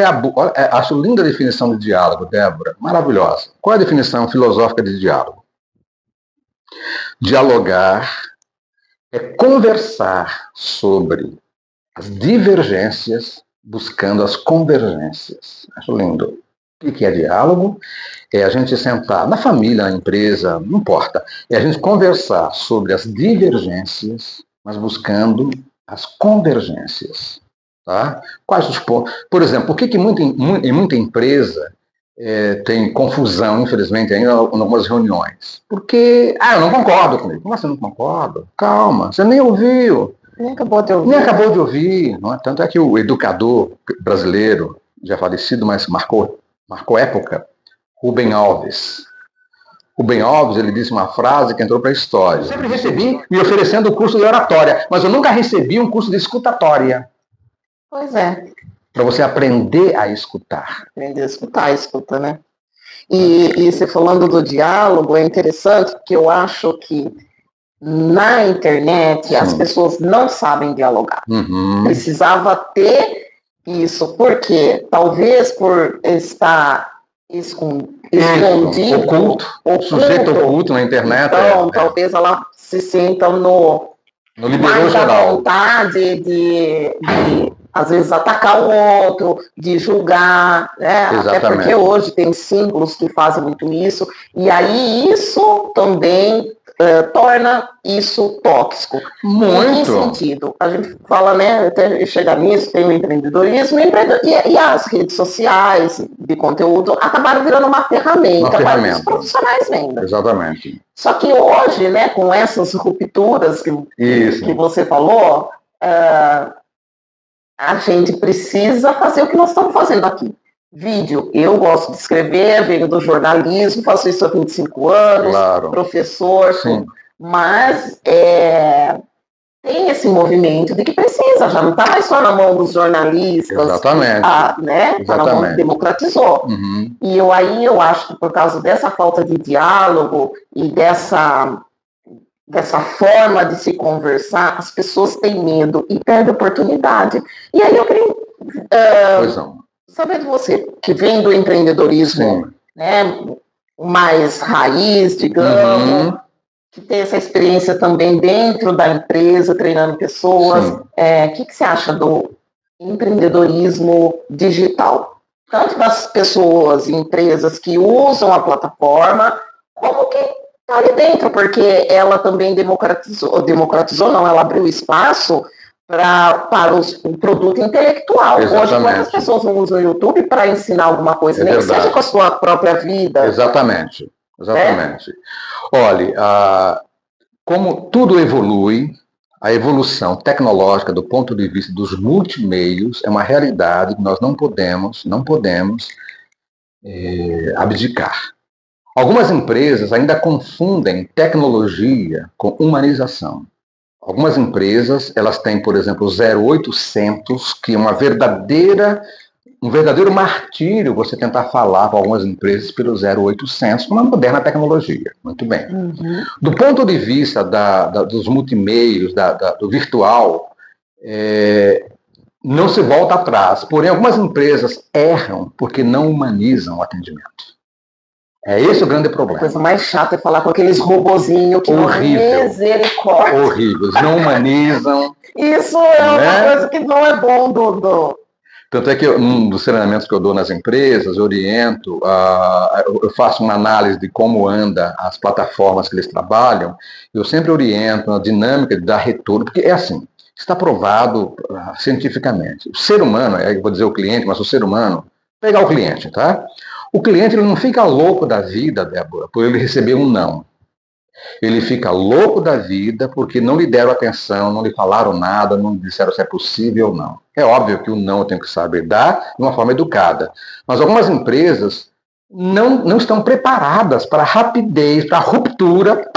acho linda a definição de diálogo, Débora. Maravilhosa. Qual é a definição filosófica de diálogo? Dialogar é conversar sobre as divergências buscando as convergências. Acho lindo. O que é diálogo? É a gente sentar na família, na empresa, não importa. É a gente conversar sobre as divergências, mas buscando as convergências. Tá? Quais os pontos? Por exemplo, por que em muita empresa tem confusão, infelizmente, ainda em algumas reuniões? Porque, eu não concordo com ele. Como você não concorda? Calma, você nem ouviu. Nem acabou de ouvir. Nem acabou de ouvir. Não é? Tanto é que o educador brasileiro, já falecido, mas marcou época, Rubem Alves. Rubem Alves, ele disse uma frase que entrou para a história. Eu sempre recebi me oferecendo o curso de oratória, mas eu nunca recebi um curso de escutatória. Pois é. Para você aprender a escutar. Aprender a escutar, escuta, né? E você falando do diálogo, é interessante, porque eu acho que na internet as pessoas não sabem dialogar. Uhum. Precisava ter isso, porque talvez por estar escondido, oculto, sujeito oculto na internet. Então, talvez ela se sinta no liberou geral. Vontade de às vezes atacar o outro, de julgar, né? Até porque hoje tem símbolos que fazem muito isso, e aí isso também torna isso tóxico. Muito. Em que sentido? A gente fala, né, até chegar nisso, tem o empreendedorismo, e as redes sociais de conteúdo acabaram virando uma ferramenta para os profissionais vendam. Exatamente. Só que hoje, né, com essas rupturas que você falou, a gente precisa fazer o que nós estamos fazendo aqui. Vídeo. Eu gosto de escrever, venho do jornalismo, faço isso há 25 anos, professor, mas tem esse movimento de que precisa, já não está mais só na mão dos jornalistas. Exatamente. Né? Tá na mão, democratizou. Uhum. E eu acho que por causa dessa falta de diálogo e dessa forma de se conversar, as pessoas têm medo e perdem oportunidade. E aí eu queria saber de você, que vem do empreendedorismo, né, mais raiz, digamos, que tem essa experiência também dentro da empresa, treinando pessoas. O que você acha do empreendedorismo digital? Tanto das pessoas e empresas que usam a plataforma, como quem está ali dentro, porque ela também democratizou não, ela abriu espaço para o produto intelectual. Exatamente. Hoje, quantas pessoas não usam o YouTube para ensinar alguma coisa, nem que seja com a sua própria vida? Exatamente. Olha, como tudo evolui, a evolução tecnológica do ponto de vista dos multimeios é uma realidade que nós não podemos abdicar. Algumas empresas ainda confundem tecnologia com humanização. Algumas empresas, elas têm, por exemplo, o 0800, que é um verdadeiro martírio você tentar falar com algumas empresas pelo 0800, com uma moderna tecnologia. Muito bem. Do ponto de vista dos multimeios, do virtual, não se volta atrás. Porém, algumas empresas erram porque não humanizam o atendimento. É esse o grande problema. A coisa mais chata é falar com aqueles robozinhos que misericórdia. Horríveis, não humanizam. Isso é uma coisa que não é bom do... Tanto é que um dos treinamentos que eu dou nas empresas, eu oriento, eu faço uma análise de como anda as plataformas que eles trabalham, eu sempre oriento na dinâmica de dar retorno, porque é assim, está provado cientificamente. O ser humano, eu vou dizer o cliente, mas o ser humano, pegar o cliente, tá? O cliente ele não fica louco da vida, Débora, por ele receber um não. Ele fica louco da vida porque não lhe deram atenção, não lhe falaram nada, não lhe disseram se é possível ou não. É óbvio que o não eu tenho que saber dar de uma forma educada. Mas algumas empresas não estão preparadas para a rapidez, para a ruptura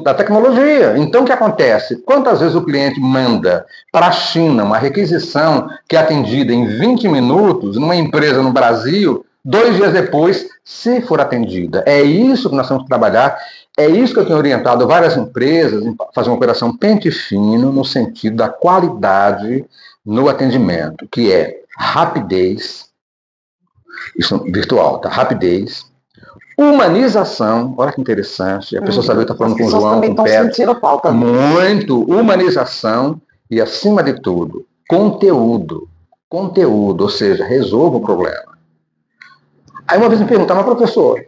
da tecnologia. Então, o que acontece? Quantas vezes o cliente manda para a China uma requisição que é atendida em 20 minutos, numa empresa no Brasil, 2 dias depois, se for atendida? É isso que nós temos que trabalhar. É isso que eu tenho orientado várias empresas em fazer uma operação pente fino no sentido da qualidade no atendimento, que é rapidez, isso virtual, tá? Rapidez, humanização, olha que interessante, a pessoa sabe que está falando com o João, com o Pedro, muito, humanização e, acima de tudo, conteúdo, ou seja, resolva o problema. Aí uma vez me perguntaram, mas professor,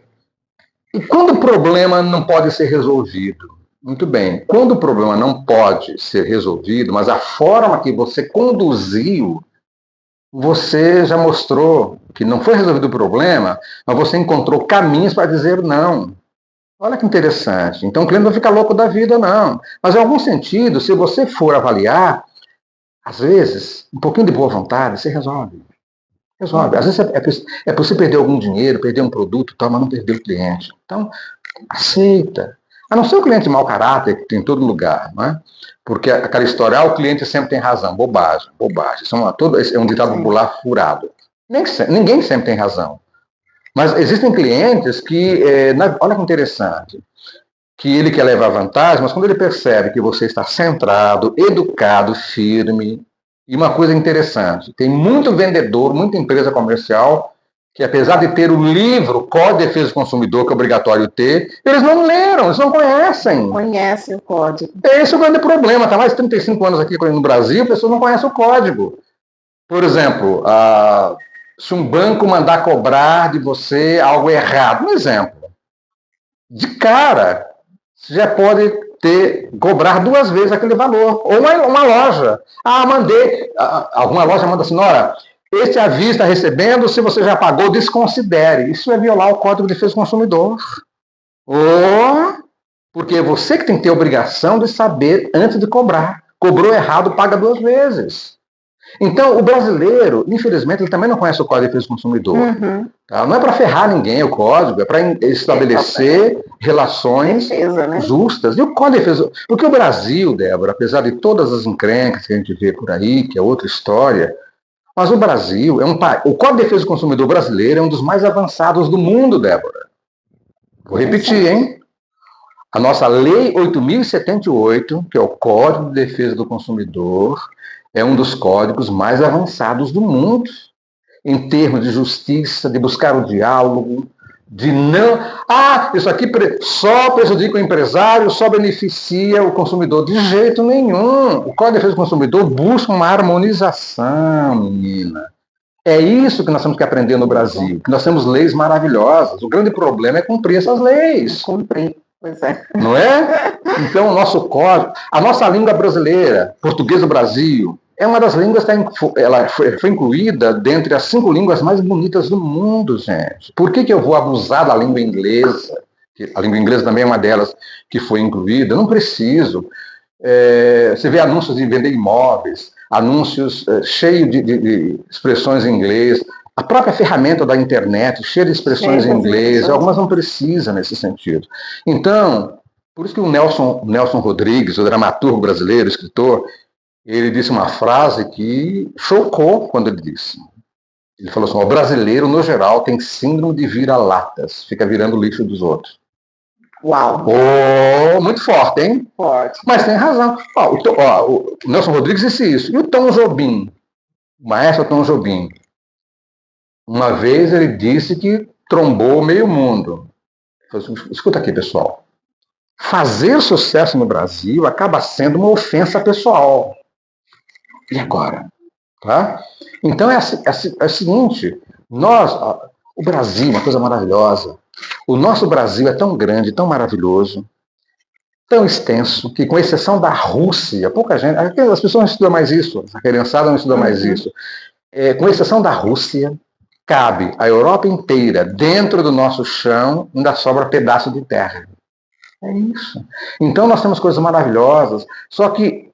e quando o problema não pode ser resolvido? Muito bem, quando o problema não pode ser resolvido, mas a forma que você conduziu, você já mostrou que não foi resolvido o problema, mas você encontrou caminhos para dizer não. Olha que interessante. Então o cliente não vai ficar louco da vida, não. Mas em algum sentido, se você for avaliar, às vezes, um pouquinho de boa vontade, você resolve. Às vezes é possível perder algum dinheiro, perder um produto, mas não perder o cliente. Então, aceita. A não ser o cliente de mau caráter, que tem em todo lugar, não é? Porque aquela história, o cliente sempre tem razão. Bobagem. Isso é um ditado popular furado. Ninguém sempre tem razão. Mas existem clientes que, olha que interessante, que ele quer levar vantagem, mas quando ele percebe que você está centrado, educado, firme. E uma coisa interessante, tem muito vendedor, muita empresa comercial, que apesar de ter o livro Código de Defesa do Consumidor, que é obrigatório ter, eles não leram, eles não conhecem. Conhecem o código. Esse é o grande problema. Está mais de 35 anos aqui no Brasil, pessoas não conhecem o código. Por exemplo, se um banco mandar cobrar de você algo errado, um exemplo, de cara, você já pode cobrar 2 vezes aquele valor. Ou uma loja. Alguma loja manda assim, Nora, esse aviso está recebendo, se você já pagou, desconsidere. Isso é violar o Código de Defesa do Consumidor. Porque você que tem que ter a obrigação de saber antes de cobrar. Cobrou errado, paga 2 vezes. Então, o brasileiro, infelizmente, ele também não conhece o Código de Defesa do Consumidor. Tá? Não é para ferrar ninguém o código, é para estabelecer relações justas. E o Código de Defesa... Porque o Brasil, Débora, apesar de todas as encrencas que a gente vê por aí, que é outra história, mas o Brasil é um país... O Código de Defesa do Consumidor brasileiro é um dos mais avançados do mundo, Débora. Vou repetir, hein? A nossa Lei 8.078, que é o Código de Defesa do Consumidor, é um dos códigos mais avançados do mundo, em termos de justiça, de buscar o diálogo, de não... isso aqui só prejudica o empresário, só beneficia o consumidor. De jeito nenhum. O Código de Defesa do Consumidor busca uma harmonização, menina. É isso que nós temos que aprender no Brasil, que nós temos leis maravilhosas. O grande problema é cumprir essas leis. Cumprir, pois é. Não é? Então, o nosso código, a nossa língua brasileira, português do Brasil, é uma das línguas que ela foi incluída dentre as 5 línguas mais bonitas do mundo, gente. Por que eu vou abusar da língua inglesa? A língua inglesa também é uma delas que foi incluída. Não preciso. Você vê anúncios de vender imóveis, anúncios cheios de expressões em inglês, a própria ferramenta da internet, cheia de expressões em inglês, algumas não precisam nesse sentido. Então, por isso que o Nelson Rodrigues, o dramaturgo brasileiro, escritor, ele disse uma frase que chocou quando ele disse. Ele falou assim: o brasileiro, no geral, tem síndrome de vira-latas, fica virando lixo dos outros. Uau! Muito forte, hein? Forte. Mas tem razão. O Nelson Rodrigues disse isso. E o Tom Jobim, o maestro Tom Jobim, uma vez ele disse que trombou meio mundo. Escuta aqui, pessoal. Fazer sucesso no Brasil acaba sendo uma ofensa pessoal. E agora? Tá? Então é o seguinte, o Brasil é uma coisa maravilhosa. O nosso Brasil é tão grande, tão maravilhoso, tão extenso, que com exceção da Rússia, pouca gente, as pessoas não estudam mais isso, a criançada não estuda mais isso. Com exceção da Rússia, cabe a Europa inteira dentro do nosso chão, ainda sobra pedaço de terra. É isso. Então nós temos coisas maravilhosas, só que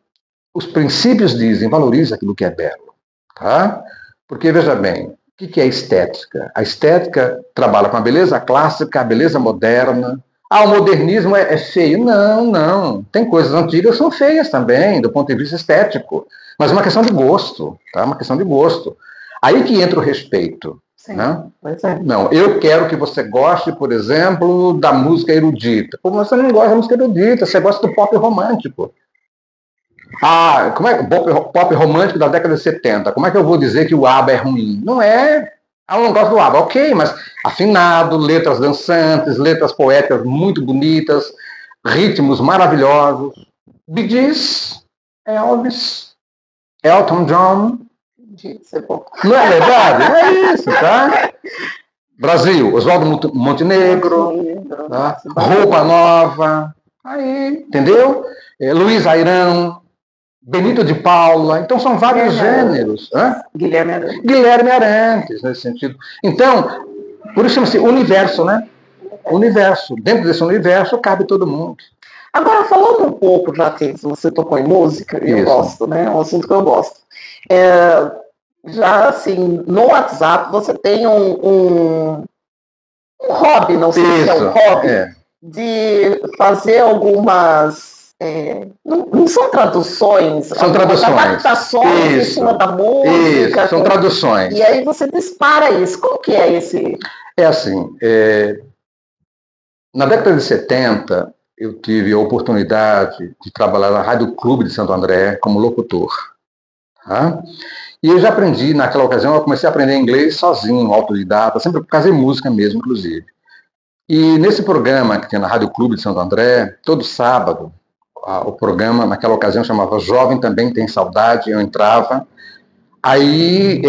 os princípios dizem, valorize aquilo que é belo. Tá? Porque, veja bem, o que é estética? A estética trabalha com a beleza clássica, a beleza moderna. O modernismo é feio? Não. Tem coisas antigas que são feias também, do ponto de vista estético. Mas é uma questão de gosto, tá? Uma questão de gosto. Aí que entra o respeito. Sim, né? Pois é. Não, eu quero que você goste, por exemplo, da música erudita. Pô, mas você não gosta da música erudita, você gosta do pop romântico. Como é pop romântico da década de 70? Como é que eu vou dizer que o ABBA é ruim? Não é. Eu não gosto do ABBA, ok, mas afinado, letras dançantes, letras poéticas muito bonitas, ritmos maravilhosos. Bee Gees, Elvis, Elton John. Não é verdade? É isso, tá? Brasil, Oswaldo Montenegro, tá? Roupa Nova, aí, entendeu? Luiz Airão, Benito de Paula, então são vários gêneros. Guilherme Arantes, nesse sentido. Então, por isso chama-se universo, né? Universo. Dentro desse universo cabe todo mundo. Agora, falando um pouco, já que você tocou em música, eu gosto, né? É um assunto que eu gosto. Já, assim, no WhatsApp, você tem um hobby, não sei se é um hobby, de fazer algumas... não são traduções, são traduções, adaptações em cima da música. São traduções. E aí você dispara isso. Como que é esse? É assim, na década de 70, eu tive a oportunidade de trabalhar na Rádio Clube de Santo André como locutor. Tá? E eu já aprendi, naquela ocasião, eu comecei a aprender inglês sozinho, autodidata, sempre por causa de música mesmo, inclusive. E nesse programa que tinha na Rádio Clube de Santo André, todo sábado, o programa, naquela ocasião, chamava Jovem Também Tem Saudade, eu entrava. Aí,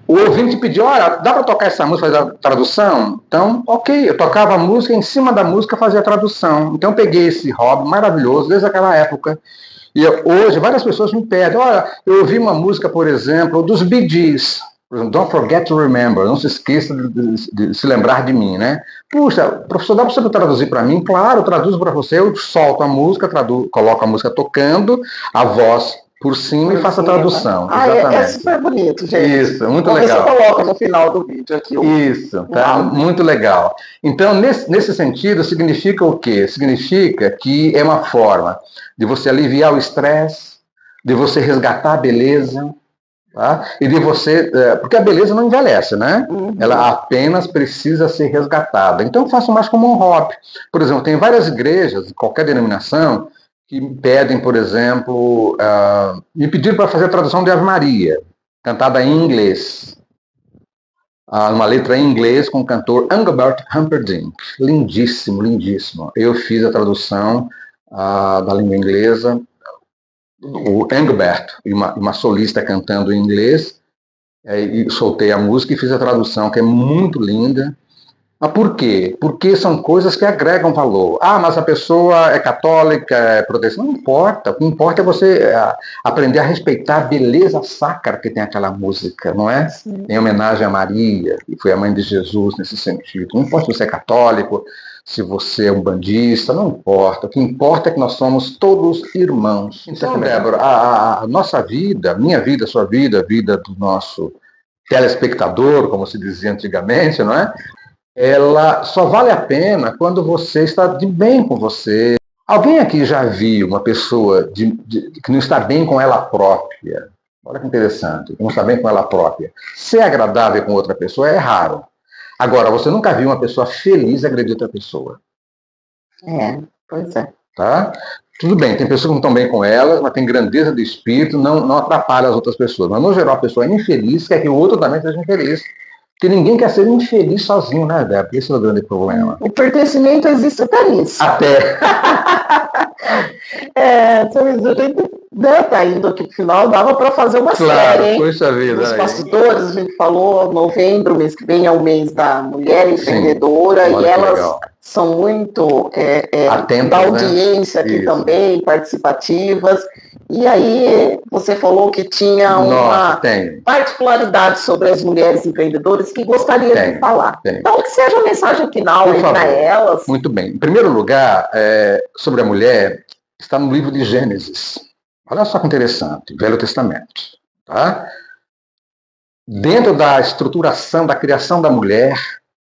o ouvinte pediu, olha, dá para tocar essa música, fazer a tradução? Então, ok, eu tocava a música, em cima da música fazia a tradução. Então, eu peguei esse hobby maravilhoso, desde aquela época. E hoje, várias pessoas me pedem, olha, eu ouvi uma música, por exemplo, dos Bee Gees, Don't Forget to Remember, não se esqueça de se lembrar de mim, né? Puxa, professor, dá para você traduzir para mim? Claro, eu traduzo para você, eu solto a música, coloco a música tocando, a voz por cima e faço a tradução. Exatamente. É super bonito, gente. Isso, muito legal. Você coloca no final do vídeo aqui. Isso, tá? Muito legal. Então, nesse sentido, significa o quê? Significa que é uma forma de você aliviar o estresse, de você resgatar a beleza, tá? E de você... porque a beleza não envelhece, né? Ela apenas precisa ser resgatada. Então, eu faço mais como um hobby. Por exemplo, tem várias igrejas, de qualquer denominação, que me pedem, por exemplo, me pediram para fazer a tradução de Ave Maria, cantada em inglês. uma letra em inglês com o cantor Engelbert Humperdinck. Lindíssimo, lindíssimo. Eu fiz a tradução da língua inglesa, o Engelbert e uma solista cantando em inglês, e soltei a música e fiz a tradução, que é muito linda. Mas por quê? Porque são coisas que agregam valor. Ah, mas a pessoa é católica, é protestante. Não importa. O que importa é você aprender a respeitar a beleza sacra que tem aquela música, não é? Sim. Em homenagem a Maria, que foi a mãe de Jesus nesse sentido. Não importa se você é católico, se você é um bandista, não importa. O que importa é que nós somos todos irmãos. Então, Débora, a nossa vida, minha vida, sua vida, a vida do nosso telespectador, como se dizia antigamente, não é? Ela só vale a pena quando você está de bem com você. Alguém aqui já viu uma pessoa que não está bem com ela própria? Olha que interessante, que não está bem com ela própria. Ser agradável com outra pessoa é raro. Agora, você nunca viu uma pessoa feliz agredir outra pessoa? Pois é. Tá? Tudo bem, tem pessoas que não estão bem com elas, mas tem grandeza de espírito, não atrapalha as outras pessoas. Mas, no geral, a pessoa é infeliz, quer que o outro também seja infeliz. Porque ninguém quer ser infeliz sozinho, né, Débora? Esse é o grande problema. O pertencimento existe até nisso. Até. A gente tá indo aqui pro final, dava para fazer uma série, hein? Poxa vida. Os bastidores, a gente falou, novembro, mês que vem é o mês da mulher empreendedora. Sim, e elas são muito atentas, da audiência, né? Aqui também, participativas. E aí, você falou que tinha uma particularidade sobre as mulheres empreendedoras que gostaria de falar. Então, que seja a mensagem final aí para elas. Muito bem. Em primeiro lugar, sobre a mulher, está no livro de Gênesis. Olha só que interessante, Velho Testamento. Tá? Dentro da estruturação da criação da mulher,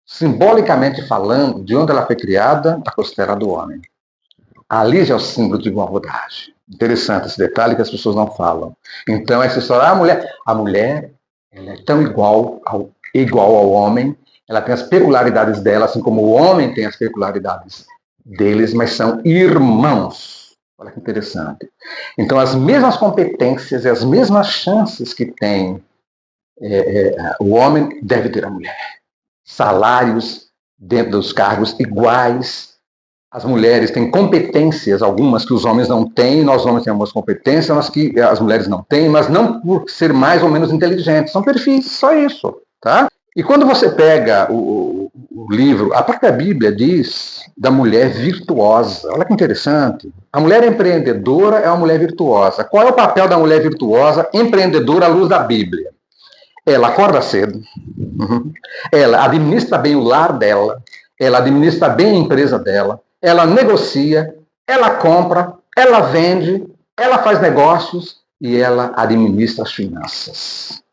simbolicamente falando, de onde ela foi criada, está considerado o homem. Ali já é o símbolo de igualdade. Interessante esse detalhe que as pessoas não falam. Então, essa história, a mulher ela é tão igual ao homem, ela tem as peculiaridades dela, assim como o homem tem as peculiaridades deles, mas são irmãos. Olha que interessante. Então, as mesmas competências e as mesmas chances que tem o homem, deve ter a mulher. Salários dentro dos cargos iguais. As mulheres têm competências, algumas que os homens não têm, nós homens temos algumas competências, mas que as mulheres não têm, mas não por ser mais ou menos inteligentes, são perfis, só isso, tá? E quando você pega o livro, a própria Bíblia diz da mulher virtuosa, olha que interessante. A mulher empreendedora é uma mulher virtuosa. Qual é o papel da mulher virtuosa, empreendedora à luz da Bíblia? Ela acorda cedo, ela administra bem o lar dela, ela administra bem a empresa dela, ela negocia, ela compra, ela vende, ela faz negócios e ela administra as finanças.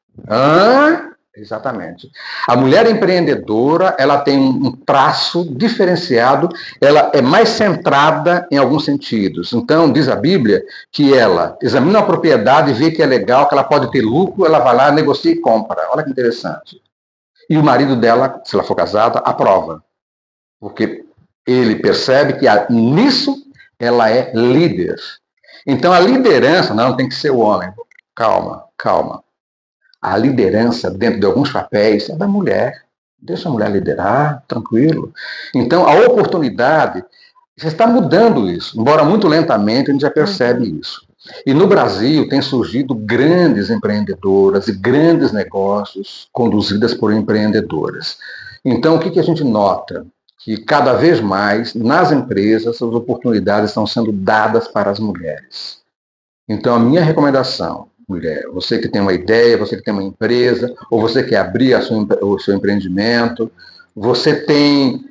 Exatamente. A mulher empreendedora, ela tem um traço diferenciado, ela é mais centrada em alguns sentidos. Então, diz a Bíblia que ela examina a propriedade, vê que é legal, que ela pode ter lucro, ela vai lá, negocia e compra. Olha que interessante. E o marido dela, se ela for casada, aprova. Porque ele percebe que nisso ela é líder. Então, a liderança, não tem que ser o homem. Calma. A liderança, dentro de alguns papéis, é da mulher. Deixa a mulher liderar, tranquilo. Então, a oportunidade, já está mudando isso. Embora muito lentamente, a gente já percebe isso. E no Brasil tem surgido grandes empreendedoras e grandes negócios conduzidas por empreendedoras. Então, o que a gente nota? Que cada vez mais, nas empresas, as oportunidades estão sendo dadas para as mulheres. Então, a minha recomendação, mulher, você que tem uma ideia, você que tem uma empresa, ou você quer abrir o seu empreendimento, você tem,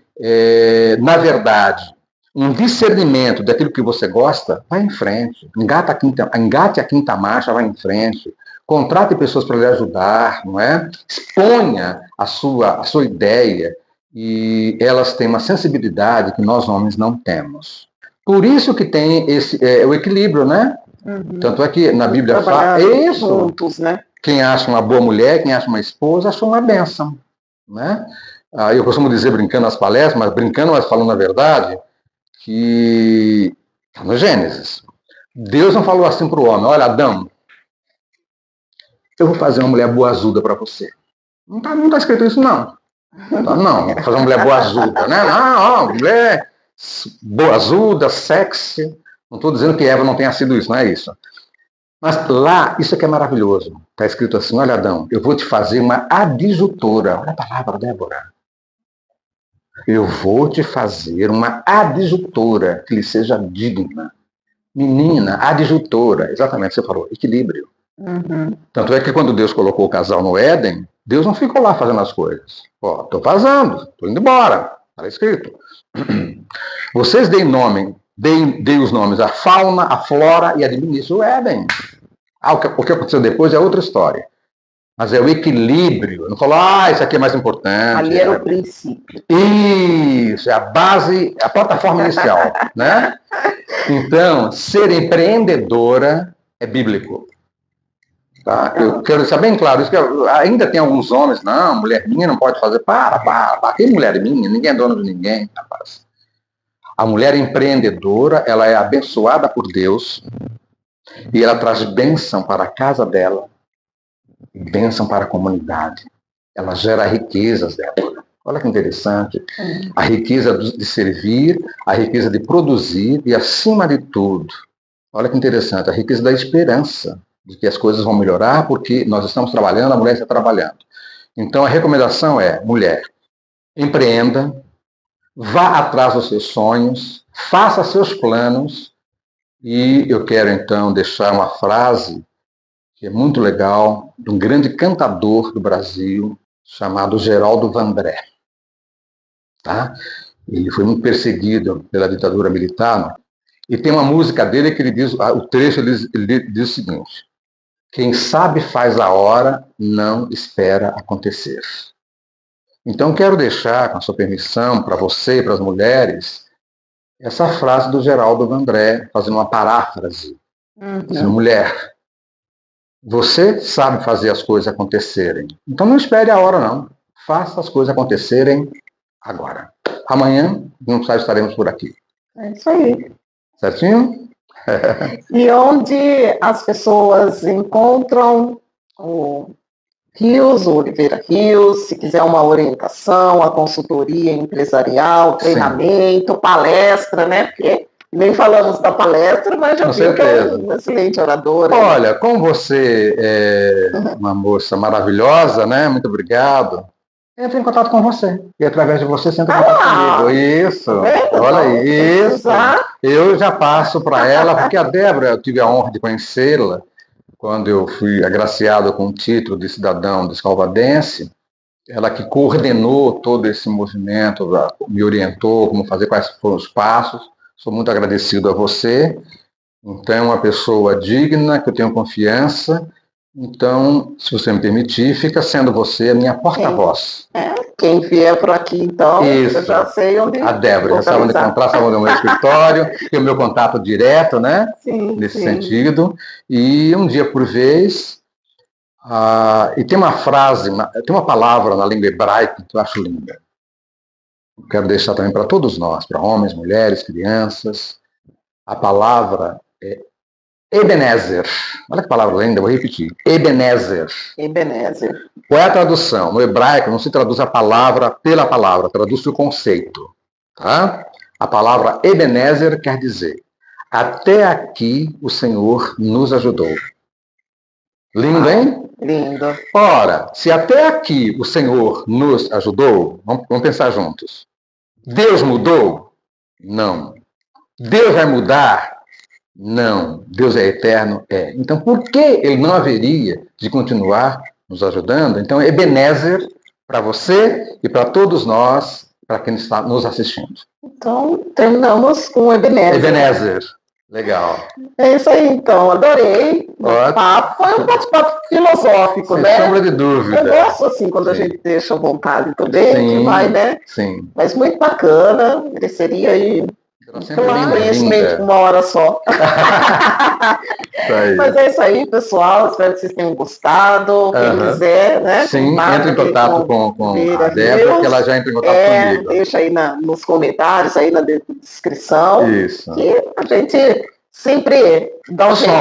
na verdade, um discernimento daquilo que você gosta, vai em frente. Engate a quinta marcha, vai em frente. Contrate pessoas para lhe ajudar, não é? Exponha a sua ideia. E elas têm uma sensibilidade que nós homens não temos. Por isso que tem o equilíbrio, né? Tanto é que na Bíblia fala isso. Juntos, né? Quem acha uma boa mulher, quem acha uma esposa, acha uma bênção, né? Eu costumo dizer brincando nas palestras, mas falando a verdade, que no Gênesis, Deus não falou assim para o homem: olha, Adão, eu vou fazer uma mulher boazuda para você. Não tá escrito isso, não. Não, fazer uma mulher boazuda, né? Não, mulher boazuda, sexy. Não estou dizendo que Eva não tenha sido isso, não é isso. Mas lá, isso aqui é maravilhoso. Está escrito assim, olha, Adão, eu vou te fazer uma adjutora. Olha a palavra, Débora. Eu vou te fazer uma adjutora que lhe seja digna. Menina, adjutora. Exatamente, você falou, equilíbrio. Uhum. Tanto é que quando Deus colocou o casal no Éden, Deus não ficou lá fazendo as coisas. Ó, tô vazando, tô indo embora. Está escrito. Vocês deem os nomes à fauna, à flora e administrem o Éden. O que aconteceu depois é outra história. Mas é o equilíbrio. Não falou, isso aqui é mais importante. Ali era o princípio. Isso, é a base, a plataforma inicial, né? Então, ser empreendedora é bíblico. Tá? Eu quero deixar bem claro isso, que ainda tem alguns homens, não, mulher minha não pode fazer, para, que mulher minha, ninguém é dono de ninguém, rapaz. A mulher empreendedora, ela é abençoada por Deus e ela traz bênção para a casa dela, bênção para a comunidade. Ela gera riquezas dela. Olha que interessante. A riqueza de servir, a riqueza de produzir e, acima de tudo, olha que interessante, a riqueza da esperança de que as coisas vão melhorar porque nós estamos trabalhando, a mulher está trabalhando. Então, a recomendação é, mulher, empreenda, vá atrás dos seus sonhos, faça seus planos e eu quero, então, deixar uma frase que é muito legal, de um grande cantador do Brasil, chamado Geraldo Vandré. Tá? Ele foi muito perseguido pela ditadura militar, e tem uma música dele que ele diz, o trecho ele diz o seguinte: quem sabe faz a hora, não espera acontecer. Então quero deixar, com a sua permissão, para você e para as mulheres, essa frase do Geraldo Vandré, fazendo uma paráfrase. Dizendo, mulher, você sabe fazer as coisas acontecerem. Então não espere a hora, não. Faça as coisas acontecerem agora. Amanhã, não sabe, estaremos por aqui. É isso aí. Certinho? E onde as pessoas encontram o Rios, o Oliveira Rios, se quiser uma orientação, a consultoria empresarial, treinamento, palestra, né? Porque nem falamos da palestra, mas já vi que é uma excelente oradora. Olha, como você é uma moça maravilhosa, né? Muito obrigado. Entra em contato com você. E através de você, você entra em contato comigo. Isso. Olha aí, isso. Eu já passo para ela, porque a Débora, eu tive a honra de conhecê-la quando eu fui agraciado com o título de cidadão descalvadense. Ela que coordenou todo esse movimento, me orientou como fazer, quais foram os passos. Sou muito agradecido a você. Então, é uma pessoa digna, que eu tenho confiança. Então, se você me permitir, fica sendo você a minha porta-voz. Quem vier por aqui, então, eu já sei onde... A Débora, já sabe onde encontrar, sabe onde é o meu escritório, tem o meu contato direto, né? Sim, nesse sentido. E um dia por vez... e tem uma frase, tem uma palavra na língua hebraica que eu acho linda. Quero deixar também para todos nós, para homens, mulheres, crianças. A palavra é Ebenezer. Olha que palavra linda, vou repetir. Ebenezer. Ebenezer. Qual é a tradução? No hebraico não se traduz a palavra pela palavra, traduz o conceito. Tá? A palavra Ebenezer quer dizer, até aqui o Senhor nos ajudou. Lindo, hein? Lindo. Ora, se até aqui o Senhor nos ajudou, vamos pensar juntos. Deus mudou? Não. Deus vai mudar? Não. Deus é eterno? É. Então, por que ele não haveria de continuar nos ajudando? Então, Ebenezer para você e para todos nós, para quem está nos assistindo. Então, terminamos com Ebenezer. Ebenezer. Legal. É isso aí, então. Adorei. Papo. Foi um bate-papo filosófico, sem né? Sem sombra de dúvida. Eu gosto, assim, quando a gente deixa à vontade também, que vai, né? Sim. Mas muito bacana. Mereceria aí um conhecimento uma hora só. Mas é isso aí, pessoal. Espero que vocês tenham gostado. Quem quiser, né? Sim, entre em contato com a Débora, que ela já entra em contato comigo. Deixa aí nos comentários, aí na descrição. Isso. Que a gente sempre dá um jeito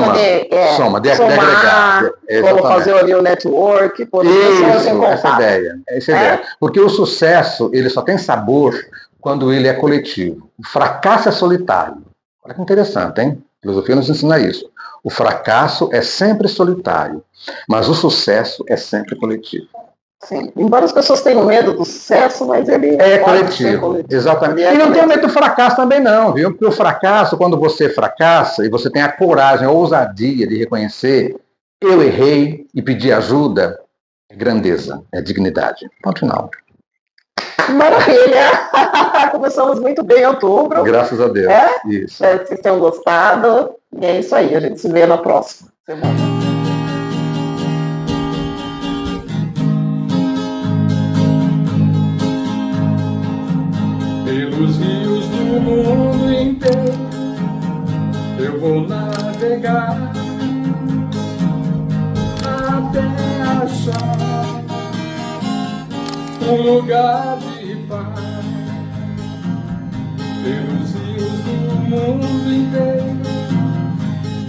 Soma, de agregar. Vamos fazer ali o network, por isso, essa ideia. Essa ideia. Porque o sucesso, ele só tem sabor quando ele é coletivo. O fracasso é solitário. Olha que interessante, hein? A filosofia nos ensina isso. O fracasso é sempre solitário, mas o sucesso é sempre coletivo. Sim, embora as pessoas tenham medo do sucesso, mas ele é coletivo. Exatamente. E não tem medo do fracasso também não, viu? Porque o fracasso, quando você fracassa e você tem a coragem, a ousadia de reconhecer, eu errei e pedir ajuda, é grandeza, é dignidade. Ponto final. Maravilha! Começamos muito bem em outubro. Graças a Deus. Isso. Espero que vocês tenham gostado. E é isso aí, a gente se vê na próxima semana. Pelos rios do mundo inteiro eu vou navegar até achar um lugar de paz. Pelos rios do mundo inteiro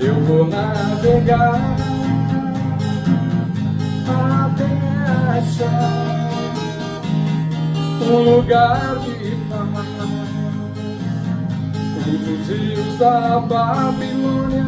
eu vou navegar até achar um lugar de paz. Cruzo os rios da Babilônia